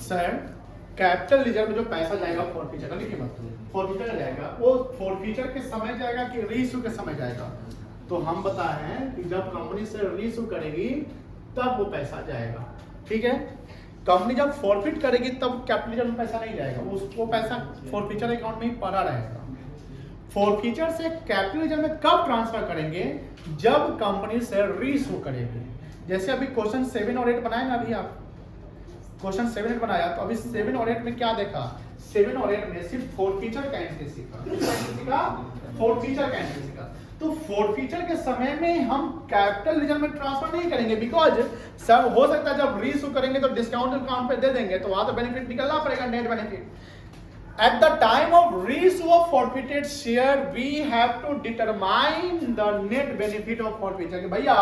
सर कैपिटल रिजर्व में जो पैसा जाएगा फॉरफिचर का, लिखिए मत, फॉरफिचर का जाएगा, वो फॉरफिचर के समय जाएगा कि रीइश्यू के समय जाएगा? तो हम बताए हैं कि जब कंपनी से रीइश्यू करेगी तब वो पैसा जाएगा, ठीक है। कंपनी जब फॉरफिट करेगी तब कैपिटल रिजर्व में पैसा नहीं जाएगा, उसको पैसा फॉरफिचर अकाउंट में ही पड़ा रहेगा। फॉरफिचर से कैपिटल रिजर्व में कब ट्रांसफर करेंगे? जब कंपनी से रीइश्यू करेगी। जैसे अभी क्वेश्चन 7 और 8 बनाए ना, अभी आप क्वेश्चन 7 8 बनाया, तो अभी 7 और 8 में क्या देखा? 7 और 8 में सिर्फ फॉरफिचर का एंट्री सीखा, फॉरफिचर का एंट्री सीखा। तो फॉरफिचर के समय में हम कैपिटल रिजर्व में ट्रांसफर नहीं करेंगे, बिकॉज सर हो सकता है जब रीइश्यू करेंगे तो डिस्काउंट अकाउंट पे दे देंगे, तो वहां तो बेनिफिट निकलना पड़ेगा, net benefit. At the time of reissue of forfeited share we have to determine the net benefit of forfeiture. कि भैया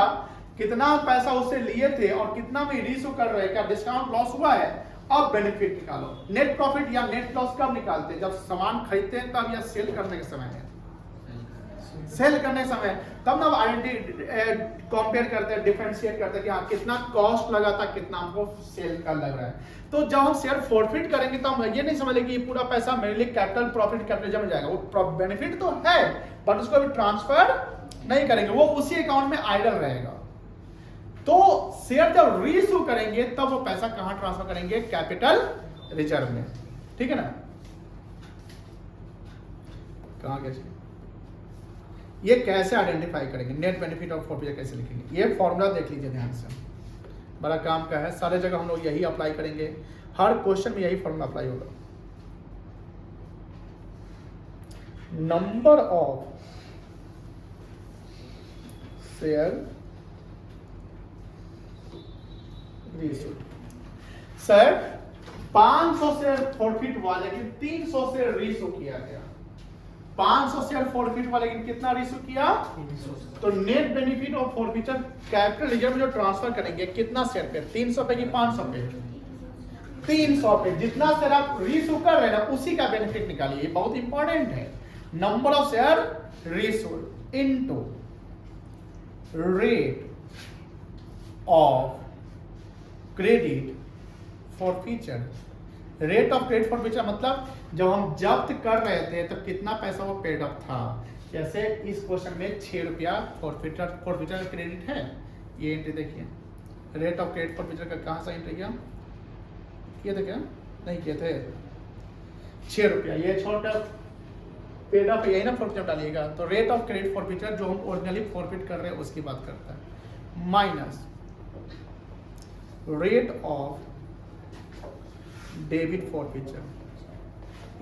कितना पैसा उससे लिए थे और कितना में रीइश्यू कर रहे हैं, क्या डिस्काउंट लॉस हुआ है? अब बेनिफिट निकालो। नेट प्रॉफिट या नेट लॉस कब निकालते हैं? जब सामान खरीदते हैं तब, या सेल करने के समय में? सेल करने समय तब ना कंपेयर करते हैं, डिफरेंशिएट करते हैं कि हाँ कितना कॉस्ट लगा था, कितना हमको सेल का लग रहा है। तो जब हम शेयर फॉरफिट करेंगे तो हम ये नहीं समझेंगे कि ये पूरा पैसा मेरे लिए कैपिटल प्रॉफिट कैपिटल में जाएगा। वो बेनिफिट तो है बट उसको अभी ट्रांसफर नहीं करेंगे, वो उसी अकाउंट में आइडल रहेगा। तो शेयर जब रीइश्यू करेंगे तब वो पैसा कहां ट्रांसफर करेंगे, कैपिटल रिजर्व में। ठीक है ना, कहां कैसे ये कैसे आइडेंटिफाई करेंगे, नेट बेनिफिट ऑफ फॉरफिचर कैसे लिखेंगे, ये फॉर्मूला देख लीजिए ध्यान से, बड़ा काम का है। सारे जगह हम लोग यही अप्लाई करेंगे, हर क्वेश्चन में यही फॉर्मूला अप्लाई होगा। Number of share reissue, sir 500 share forfeit हुआ लेकिन 300 शेयर रीइश्यू किया गया। 500 शेयर फॉरफिट हुआ लेकिन कितना रीइश्यू किया, तो net benefit of forfeiture capital reserve में जो ट्रांसफर करेंगे कितना शेयर पे, 300 पे कि 500 पे, 300 पे। जितना शेयर आप रीइश्यू कर रहे हैं ना उसी का बेनिफिट निकालिए, ये बहुत इंपॉर्टेंट है। Number of share reissue into rate of credit forfeiture. Rate of credit forfeiture मतलब जब हम जब्त कर रहे थे तब कितना पैसा वो पेड अप था। जैसे इस क्वेश्चन में 6 रुपया फॉरफिचर क्रेडिट है, ये एंट्री देखिए। रेट ऑफ क्रेडिट फॉरफिचर का कहाँ से एंट्री किया, किए थे क्या, नहीं किए थे। 6 रुपया ये छोटा पेड अप यही ना फॉरफिचर डालिएगा। तो रेट ऑफ क्रेडिट फॉरफिचर जो हम ओरिजिनली फॉरफिट कर रहे हैं उसकी बात करता है, minus rate of debit forfeiture.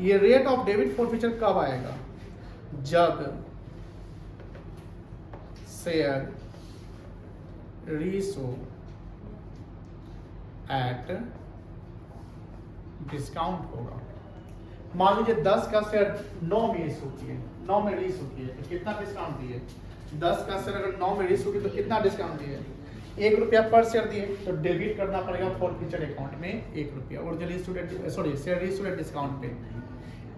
ये रेट ऑफ डेबिट फॉरफिचर कब आएगा, जब शेयर रीइश्यू एट डिस्काउंट होगा। मान लीजिए 10 का शेयर 9 में इशू किए, 9 में रीइश्यू किए तो कितना डिस्काउंट दिए, 10 का शेयर अगर 9 में रीइश्यू किए तो कितना डिस्काउंट दिए, 1 रुपया पर शेयर दिए। तो डेबिट करना पड़ेगा फॉरफिचर अकाउंट में 1 रुपया, original student sorry share reissue discount पे।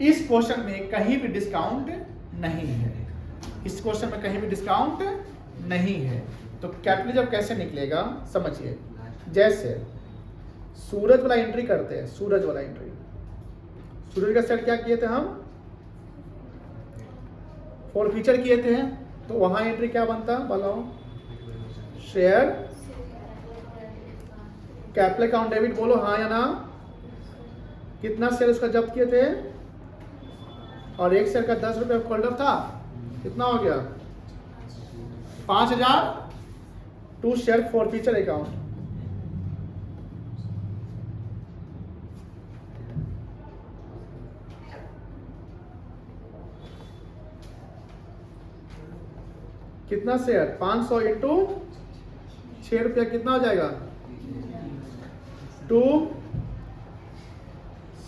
इस क्वेश्चन में कहीं भी डिस्काउंट नहीं है, इस क्वेश्चन में कहीं भी डिस्काउंट नहीं है। तो कैपिटल जब कैसे निकलेगा समझिए, जैसे सूरज वाला एंट्री करते हैं, सूरज वाला एंट्री, सूरज का शेयर क्या किए थे हम, फॉरफिचर किए थे, तो वहां एंट्री क्या बनता बताओ, शेयर कैपिटल अकाउंट डेबिट, बोलो हाँ या ना। कितना शेयर उसका जब्त किए थे, और एक शेयर का 10 रुपये होल्डर था, कितना हो गया 5000 टू शेयर फॉरफिचर अकाउंट। कितना शेयर 500 इंटू 6 रुपया कितना हो जाएगा, 2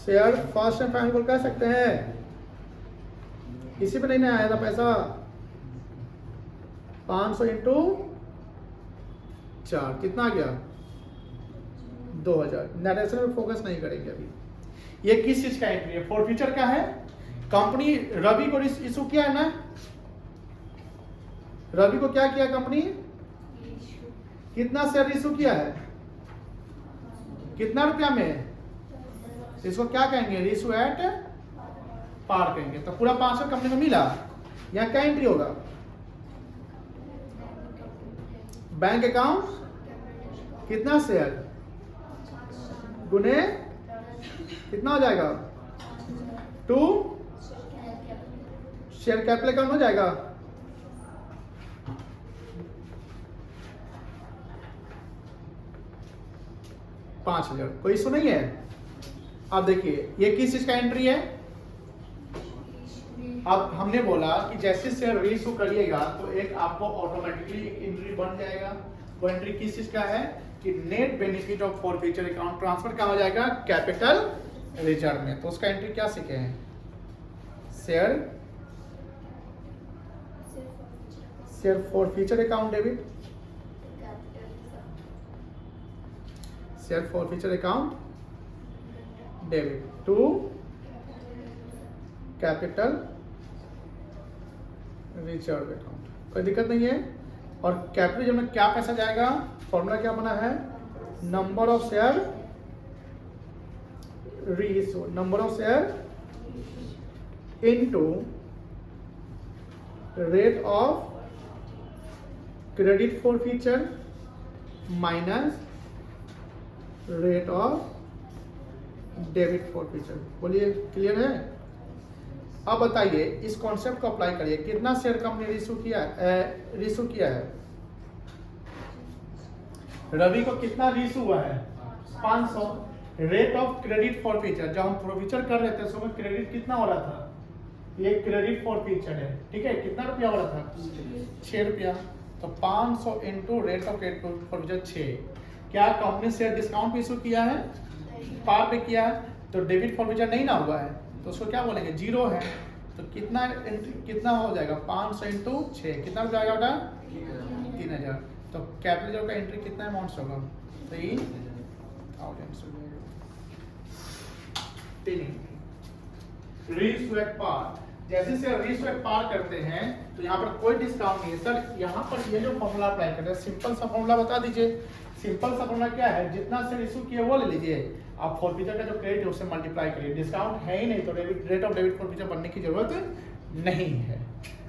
शेयर फर्स्ट एंड फाइनल कह सकते हैं। इसी पे नहीं आया था पैसा, 500 इंटू 4 कितना आ गया 2000। नरेशन में फोकस नहीं करेंगे अभी। ये किस चीज का एंट्री है, फॉरफिचर का है। कंपनी रवि को इशू किया है ना, रवि को क्या किया कंपनी, कितना शेयर इशू किया है, कितना रुपया में, इसको क्या कहेंगे, इशू एट पार कहेंगे। तो पूरा 500 कंपनी को मिला। यहाँ क्या एंट्री होगा, बैंक अकाउंट कितना शेयर गुने कितना हो जाएगा 2 शेयर कैपिटल अकाउंट हो जाएगा। $5000, कोई इशू नहीं है। अब देखिए ये किस चीज का एंट्री है, अब हमने बोला कि जैसे शेयर रीइश्यू करिएगा तो एक आपको ऑटोमेटिकली एंट्री बन जाएगा। वो एंट्री किस चीज का है कि net benefit of forfeiture account transfer कहाँ हो जाएगा, कैपिटल रिजर्व में। तो उसका एंट्री क्या सीखे हैं, share forfeiture account debit, share forfeiture account debit to capital reserve account, कोई दिक्कत नहीं है। और कैपिटल रिजर्व में क्या पैसा जाएगा, फॉर्मूला क्या बना है, number of share reissue, number of share into rate of credit forfeiture minus rate of debit forfeiture. बोलिए क्लियर है। अब बताइए इस कॉन्सेप्ट को अप्लाई करिए, कितना शेयर कंपनी रीइश्यू किया है, रवि को कितना रीइश्यू हुआ है, 500। रेट ऑफ क्रेडिट फॉरफीचर, जब हम फॉरफीचर कर रहे थे उसमें क्रेडिट कितना हो रहा था, ये क्रेडिट फॉरफीचर है, ठीक है, कितना रुपया हो रहा था, 6 रुपया। तो 500 into rate of credit forfeiture 6। क्या कंपनी शेयर डिस्काउंट भी इशू किया है, पार पे किया है, तो डेबिट फॉरफीचर नहीं ना हुआ है, तो उसको क्या बोलेंगे, जीरो है। तो कितना हो जाएगा, 500 इंटू 6 कितना हो जाएगा बेटा, 3000। तो कैपिटल का एंट्री कितना अमाउंट होगा, 3,000। रीइश्यू एट पार, जैसे से रीइश्यू एट पार करते हैं तो यहाँ पर कोई डिस्काउंट नहीं है सर। यहाँ पर ये जो फॉर्मूला अप्लाई करते हैं, सिंपल सा फॉर्मूला बता दीजिए। सिंपल सा फॉर्मूला क्या है, जितना शेयर इशू किए वो ले लीजिए, आप फॉरफीचर का जो क्रेडिट है उससे मल्टीप्लाई करिए। डिस्काउंट है ही नहीं तो रेट ऑफ डेबिट फॉरफीचर बनने की जरूरत नहीं है।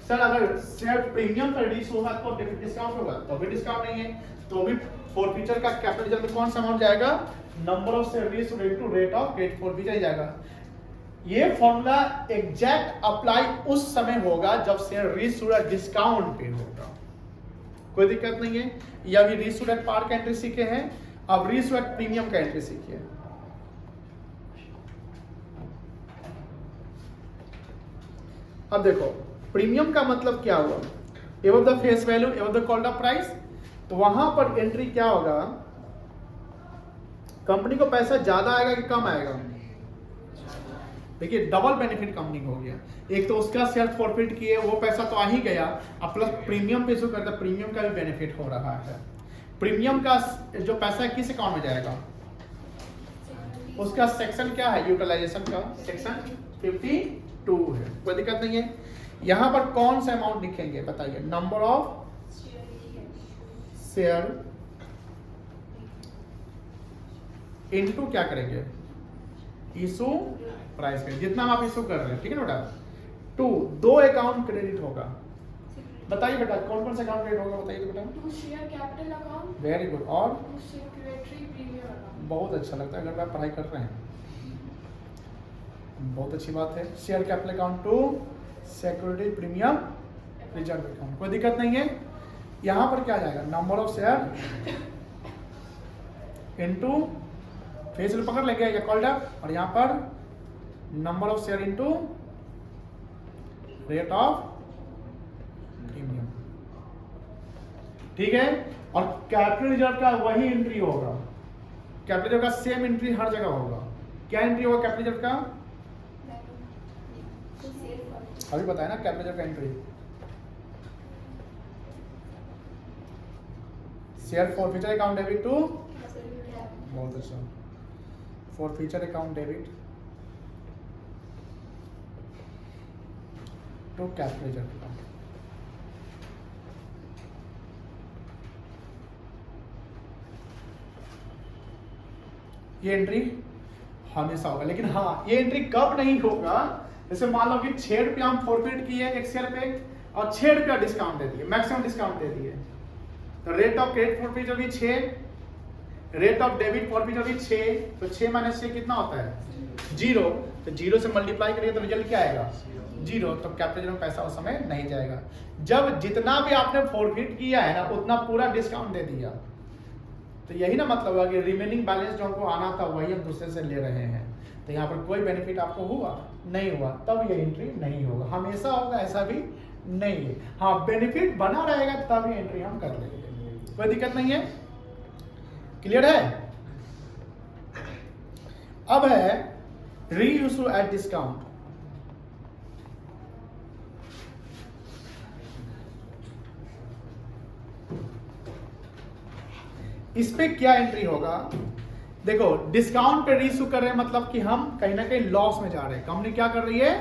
सर अगर शेयर प्रीमियम पर रीइश्यू होगा तो डिस्काउंट होगा, तो भी डिस्काउंट नहीं है, तो भी फॉरफीचर का कैपिटल में कौन सा अमाउंट जाएगा, number of share reissue into rate of credit forfeiture जाएगा। ये फॉर्मूला एग्जैक्ट अप्लाई उस समय होगा जब शेयर रीइश्यू डिस्काउंट पे होगा, कोई दिक्कत नहीं है। ये अभी रीइश्यू एट पार का एंट्री सीखे हैं, अब रीइश्यू एट प्रीमियम का एंट्री सीखिए। अब देखो प्रीमियम का मतलब क्या हुआ, above the face value above the called up price. तो वहां पर एंट्री क्या होगा, कंपनी को पैसा ज्यादा आएगा कि कम आएगा, देखिए डबल बेनिफिट कंपनी को हो गया। एक तो उसका शेयर फॉरफिट किए वो पैसा तो आ ही गया, अब प्लस प्रीमियम पे जो करता है प्रीमियम का भी बेनिफिट हो रहा है। प्रीमियम का जो पैसा है किस अकाउंट में जाएगा, उसका सेक्शन क्या है, यूटिलाइजेशन का सेक्शन 52 है, कोई दिक्कत नहीं है। यहां पर कौन सा अमाउंट लिखेंगे बताइए, नंबर ऑफ शेयर इनटू क्या करेंगे, इशू प्राइस पे, जितना आप इशू कर रहे हैं, ठीक है बेटा। 2 दो अकाउंट क्रेडिट होगा, बताइए बेटा कौन कौन सा अकाउंट क्रेडिट होगा, बताइए बेटा। To share capital account, very good, और टू सिक्योरिटी प्रीमियम अकाउंट। बहुत अच्छा लगता है अगर आप पढ़ाई कर रहे हैं, बहुत अच्छी बात है। Share capital account to security premium reserve account, कोई दिक्कत नहीं है। यहां पर क्या जाएगा, number of share into face पकड़ लेंगे या कॉल्ड अप, और यहां पर number of share into rate of premium, ठीक है। और कैपिटल रिजर्व का वही एंट्री होगा, कैपिटल रिजर्व का सेम एंट्री हर जगह होगा। क्या एंट्री होगा कैपिटल रिजर्व का, अभी बताया ना कैपिटल रिजर्व का entry, share forfeiture account debit to, बहुत अच्छा, forfeiture account debit to capital reserve account. ये एंट्री हमेशा होगा, लेकिन हाँ ये एंट्री कब नहीं होगा, जैसे मान लो कि 6 रुपया हम फॉरफिट किए एक शेयर पे और 6 रुपया डिस्काउंट दे दिए, मैक्सिमम डिस्काउंट दे दिए, तो रेट ऑफ क्रेडिट फॉरफिचर भी 6, रेट ऑफ डेबिट फॉरफिचर भी 6, तो 6 माइनस 6 कितना होता है, 0। तो 0 से मल्टीप्लाई करिए तो रिजल्ट क्या आएगा, 0। तो कैपिटल में पैसा उस समय नहीं जाएगा। जब जितना भी आपने फॉरफिट किया है ना उतना पूरा डिस्काउंट दे दिया, तो यही ना मतलब हुआ कि रिमेनिंग बैलेंस जो हमको आना था वही हम दूसरे से ले रहे हैं, तो यहाँ पर कोई बेनिफिट आपको हुआ नहीं हुआ, तब ये एंट्री नहीं होगा। हमेशा होगा ऐसा भी नहीं है, हाँ बेनिफिट बना रहेगा तब ये एंट्री हम कर लेंगे, कोई दिक्कत नहीं है, क्लियर है। अब है रीइश्यू एट डिस्काउंट। इस पे क्या एंट्री होगा, देखो डिस्काउंट पे रीइश्यू कर रहे हैं मतलब कि हम कहीं ना कहीं लॉस में जा रहे हैं, कंपनी क्या कर रही है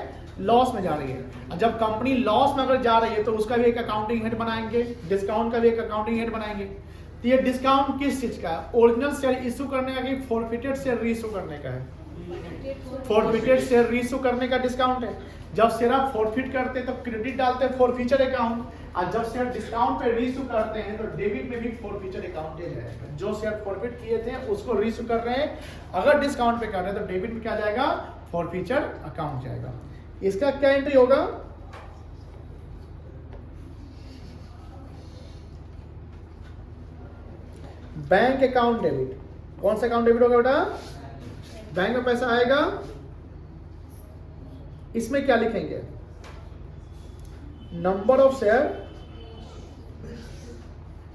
लॉस में जा रही है। और जब कंपनी लॉस में अगर जा रही है तो उसका भी एक अकाउंटिंग हेड बनाएंगे, डिस्काउंट का भी एक अकाउंटिंग हेड बनाएंगे। तो ये डिस्काउंट किस चीज का है? ओरिजिनल शेयर इशू करने का कि फॉरफिटेड शेयर रीइशू करने का है? फॉरफिटेड शेयर रीइशू करने का डिस्काउंट है। जब शेयर आप फॉरफिट करते हैं तो क्रेडिट डालते हैं फॉरफीचर अकाउंट, और जब शेयर डिस्काउंट पे रीइशू करते हैं तो डेबिट में भी फॉरफीचर अकाउंट है। जो शेयर फॉरफिट किए थे उसको रीइशू कर रहे हैं, अगर डिस्काउंट पे कर रहे हैं तो डेबिट में क्या जाएगा? फॉरफीचर अकाउंट जाएगा। इसका क्या एंट्री होगा? Bank account debit. कौन सा अकाउंट डेबिट होगा बेटा? बैंक में पैसा आएगा, इसमें क्या लिखेंगे? Number of share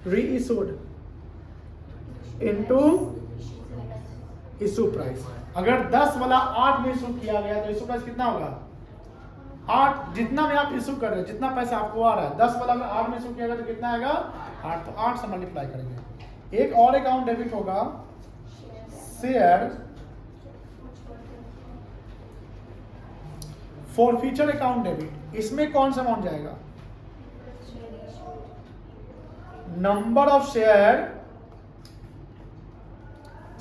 reissued into issue price. अगर 10 वाला 8 में इशू किया गया तो इशू प्राइस कितना होगा? 8। जितना में आप इशू कर रहे हैं, जितना पैसा आपको आ रहा है, 10 वाला अगर 8 में इशू किया गया तो कितना आएगा? 8। तो 8 से मल्टीप्लाई करेंगे। एक और अकाउंट डेबिट होगा, शेयर फॉरफीचर अकाउंट डेबिट। इसमें कौन सा अमाउंट जाएगा? Number of share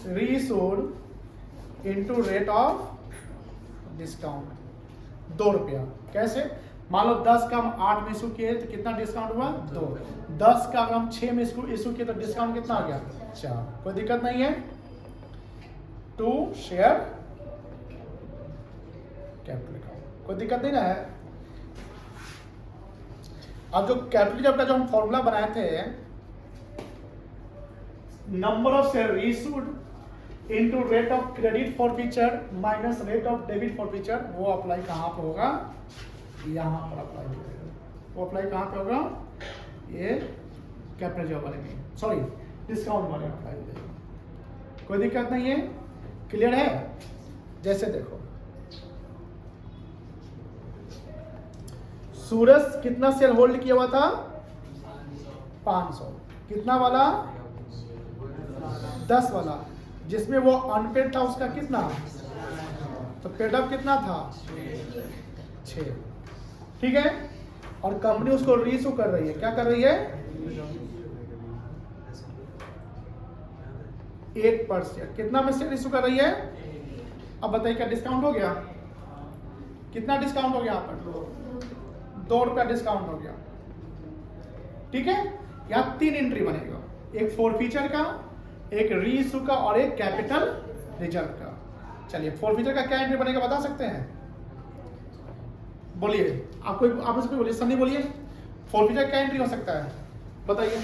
reissued into rate of discount, 2 रुपया। कैसे? मान लो 10 का हम 8 में इशू किए तो कितना डिस्काउंट हुआ? 2। 10 का हम 6 में इशू किए तो डिस्काउंट कितना आ गया? 4। कोई दिक्कत नहीं है। 2 शेयर कैपिटल अकाउंट, कोई दिक्कत नहीं ना है। अब जो कैपिटल जब का जो हम फॉर्मूला बनाए थे, number of share reissued into rate of credit forfeiture minus rate of debit forfeiture, वो अप्लाई कहां पे होगा? यहां पर अप्लाई होगा। वो अप्लाई कहां पे होगा? ये कैपिटल जॉब वाले में, सॉरी डिस्काउंट वाले में अप्लाई हो जाएगा। कोई दिक्कत नहीं है। क्लियर है? जैसे देखो, सूरज कितना शेयर होल्ड किया हुआ था? 500। कितना वाला? 10 वाला, जिसमें वो अनपेड था उसका कितना? तो पेड अप कितना था? 6। ठीक है। और कंपनी उसको रीइशू कर रही है। क्या कर रही है? 8%। कितना में शेयर इशू कर रही है? अब बताइए क्या डिस्काउंट हो गया? कितना डिस्काउंट हो गया यहाँ पर? 2 रुपया डिस्काउंट हो गया। ठीक है। यहाँ 3 एंट्री बनेगा, एक फॉरफीचर का, एक रीइशू का और एक कैपिटल रिजर्व का। चलिए फॉरफीचर का क्या एंट्री बनेगा बता सकते हैं? बोलिए, आप इसको बोलिए, सन्नी बोलिए, फॉरफीचर क्या एंट्री हो सकता है? बताइए।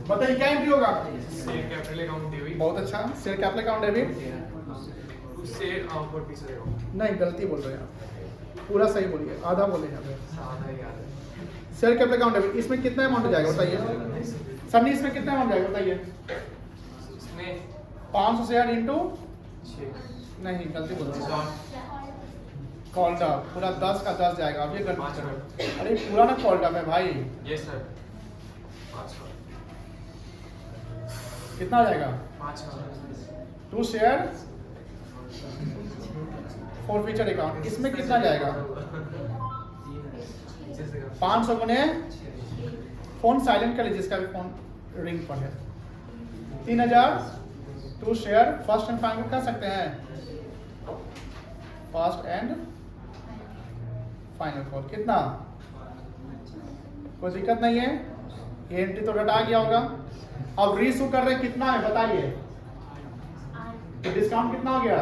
बताइए क्या एंट्री होगा? Share capital account debit. बहुत अच्छा। Share capital account debit, share forfeiture account. नहीं गलती बोल रहे हैं आप, पूरा सही बोलिए, आधा बोले यहाँ पे। आधा याद है। शेयर कैपिटल अकाउंट डेबिट, इसमें कितना अमाउंट जाएगा बताइए? सन्नी इसमें कितना अमाउंट जाएगा बताइए? इसमें 500 शेयर इंटू, 6 नहीं गलती बोल रहे हैं, कॉल्ड अप पूरा 10 का 10 जाएगा। अब ये गलती कर रहे हैं। अरे पूरा ना कॉल्ड अप है भाई। Yes sir. 5 कितना जाएगा? 5 2 शेयर फॉरफीचर अकाउंट, इसमें कितना जाएगा? 500 गुने, फोन साइलेंट कर लीजिए जिसका भी फोन रिंग पर है। 3000 2 शेयर फर्स्ट एंड फाइनल कर सकते हैं, फर्स्ट एंड फाइनल कॉल। कितना? कोई दिक्कत नहीं है, ये एंट्री तो रटा गया होगा। अब रीइशू कर रहे कितना है बताइए? तो डिस्काउंट कितना हो गया?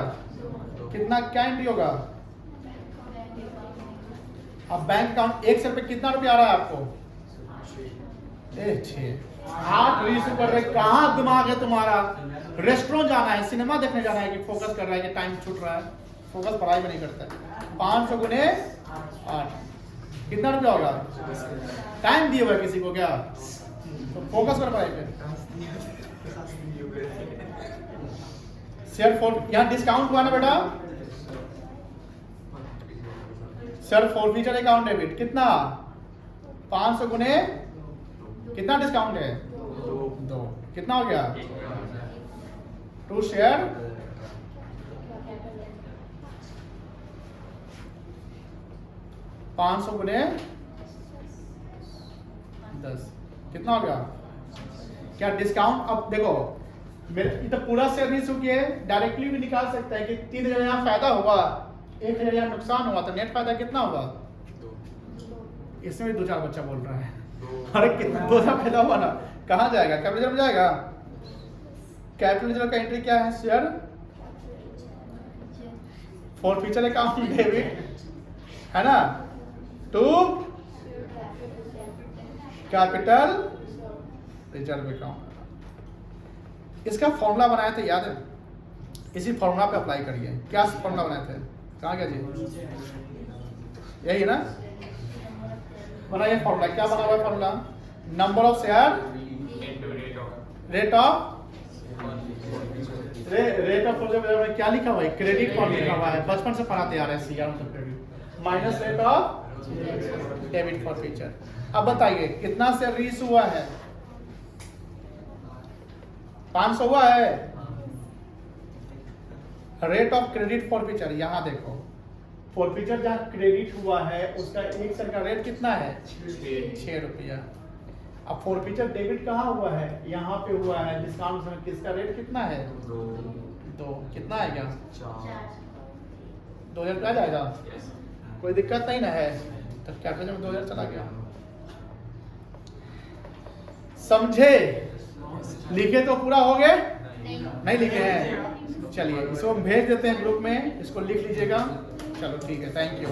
कितना, क्या एंट्री होगा? अब बैंक अकाउंट 1 सेल पे कितना रुपया आ रहा है आपको? 6। 8 रीइशू कर रहे, कहाँ दिमाग है तुम्हारा? रेस्टोरेंट जाना है, सिनेमा देखने जाना है कि फोकस कर रहा है कि टाइम छूट रहा है? फोकस पढ़ाई में नहीं करता है। 500 गुने 8 कितना रुपया होगा? टाइम दिए हुआ है किसी को क्या? तो फोकस कर पढ़ाई पे। शेयर फोर यहाँ डिस्काउंट हुआ ना बेटा? सर फॉरफीचर अकाउंट डेबिट कितना? 500 गुने कितना डिस्काउंट है? 2 कितना हो गया? टू शेयर 500 गुने 10 कितना हो गया? क्या डिस्काउंट? अब देखो मेरे तो पूरा शेयर नहीं चुकी है, डायरेक्टली भी निकाल सकता है कि 3000 यहाँ फायदा हुआ, 1000 यहाँ नुकसान हुआ, तो नेट फायदा कितना होगा? इसमें भी 2-4 बच्चा बोल रहा है अरे कितना 2 फायदा हुआ ना, कहाँ जाएगा? कैपिटल में जाएगा। कैपिटल का एंट्री क्या है? शेयर फॉरफीचर अकाउंट डेबिट है ना, टू कैपिटल रिजर्व अकाउंट। इसका फॉर्मूला बनाए थे, याद है? इसी फॉर्मूला पे अप्लाई करिए। क्या फॉर्मूला बनाए थे? कहाँ गया जी? यही है ना, बनाइए फॉर्मूला। क्या बना हुआ है formula? Number of share rate of क्या लिखा हुआ है? क्रेडिट फॉर्म लिखा हुआ है, बचपन से पढ़ाते आ रहे हैं CR credit minus rate of debit for future. अब बताइए कितना शेयर रीस हुआ है? 500 हुआ है। Rate of credit for future यहाँ देखो, फॉर फ्यूचर जहाँ क्रेडिट हुआ है उसका एक शेयर का रेट कितना है? 6 रुपया। अब फॉर फ्यूचर डेबिट कहाँ हुआ है? यहाँ पे हुआ है डिस्काउंट में, किसका रेट कितना है? 2 कितना है क्या? 2000 क्या जाएगा? कोई दिक्कत नहीं ना है, तो कैपिटल में 2000 चला गया। समझे? लिखे तो पूरा हो गए? नहीं लिखे हैं? चलिए इसको हम भेज देते हैं ग्रुप में, इसको लिख लीजिएगा। चलो ठीक है, थैंक यू।